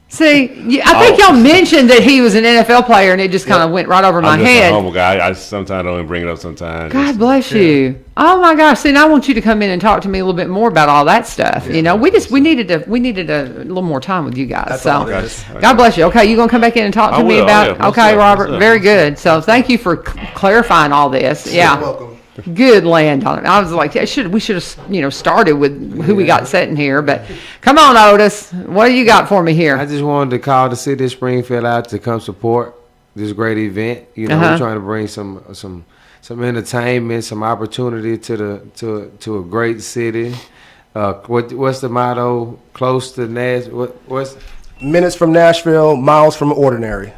I think y'all mentioned that he was an NFL player, and it just kind of went right over my I'm just head. a humble guy. I sometimes don't even bring it up sometimes. God bless you. Oh my gosh! See, now I want you to come in and talk to me a little bit more about all that stuff. You know, we needed a little more time with you guys. That's all So, it is. God bless you. Okay, you gonna come back in and talk to I me will. about? Yeah, most Okay, definitely. Robert. Most Very good. So, thank you for clarifying all this. Yeah. You're welcome. Good land on it. I was like, we should have started with who we got sitting here. But come on, Otis. What do you got for me I here? just wanted to call the city of Springfield out to come support this great event. You know, Uh-huh. we're trying to bring some entertainment, some opportunity to a great city. What's the motto? Close to Nashville. What's Minutes from Nashville, miles from ordinary.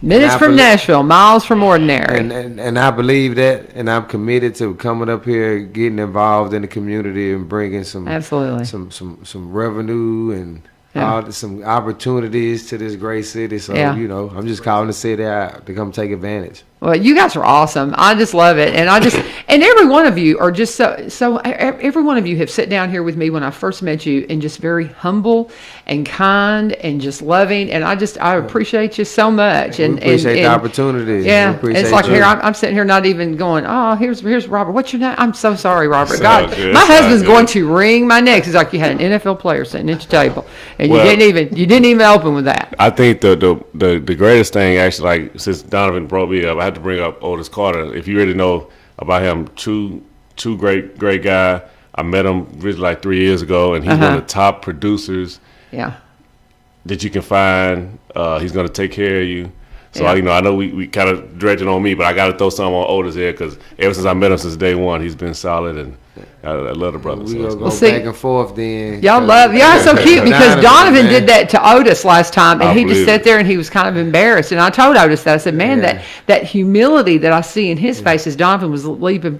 Minutes from Nashville, miles from ordinary. and I believe that, and I'm committed to coming up here, getting involved in the community, and bringing Absolutely. some revenue and Yeah. some opportunities to this great city. So Yeah. you know, I'm just calling the city out to come take advantage. Well, you guys are awesome. I just love it, and and every one of you are just so. Every one of you have sat down here with me when I first met you, and just very humble and kind and just loving, and I appreciate you so much. And We appreciate the and, opportunity. Yeah, We appreciate it's like you. here I'm sitting here not even going. Oh, here's Robert. What's your name? I'm so sorry, Robert. It's God, all good. my It's all husband's good. going to wring my neck. He's like, you had an NFL player sitting at your table, and Well- you didn't even open with that. I think the greatest thing actually, like since Donovan brought me up, I had to bring up Otis Carter. If you really know about him, true great guy. I met him really like 3 years ago, and he's one of the top producers Yeah. that you can find. He's gonna take care of you. So Yeah. I know we kind of directed on me, but I got to throw something on Otis here because ever since I met him since day one, he's been solid, and I love the brother. We So gonna it's go Well, see, back and forth then. Y'all are so cute because Donovan did that to Otis last time, and I he just believe sat it. there and he was kind of embarrassed. And I told Otis that I said, "Man, that humility that I see in his face as Donovan was leaping,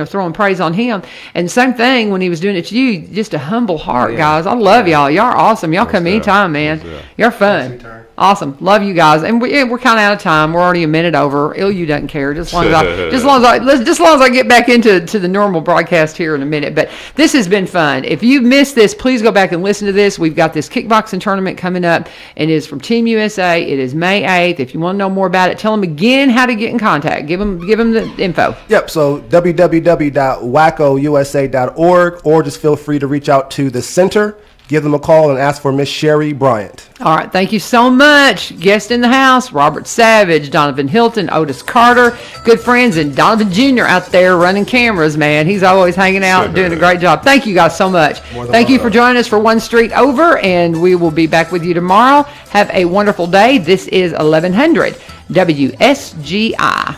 throwing praise on him." And same thing when he was doing it to you, just a humble heart, guys. I love y'all. Y'all are awesome. Y'all come anytime, man. You're fun. Awesome. Love you guys. And we're kind of out of time. We're already a minute over. Ilyu doesn't care. Just as long as I get back into the normal broadcast here in a minute. But this has been fun. If you missed this, please go back and listen to this. We've got this kickboxing tournament coming up, and it is from Team USA. It is May 8th. If you want to know more about it, tell them again how to get in contact. Give them the info. Yep, so www.wackousa.org, or just feel free to reach out to the center. Give them a call and ask for Miss Sherry Bryant. All right. Thank you so much. Guest in the house, Robert Savage, Donovan Hylton, Otis Carter, good friends, and Donovan Jr. out there running cameras, man. He's always hanging out, doing a great job. Thank you guys so much. Thank you for joining us for One Street Over, and we will be back with you tomorrow. Have a wonderful day. This is 1100 WSGI.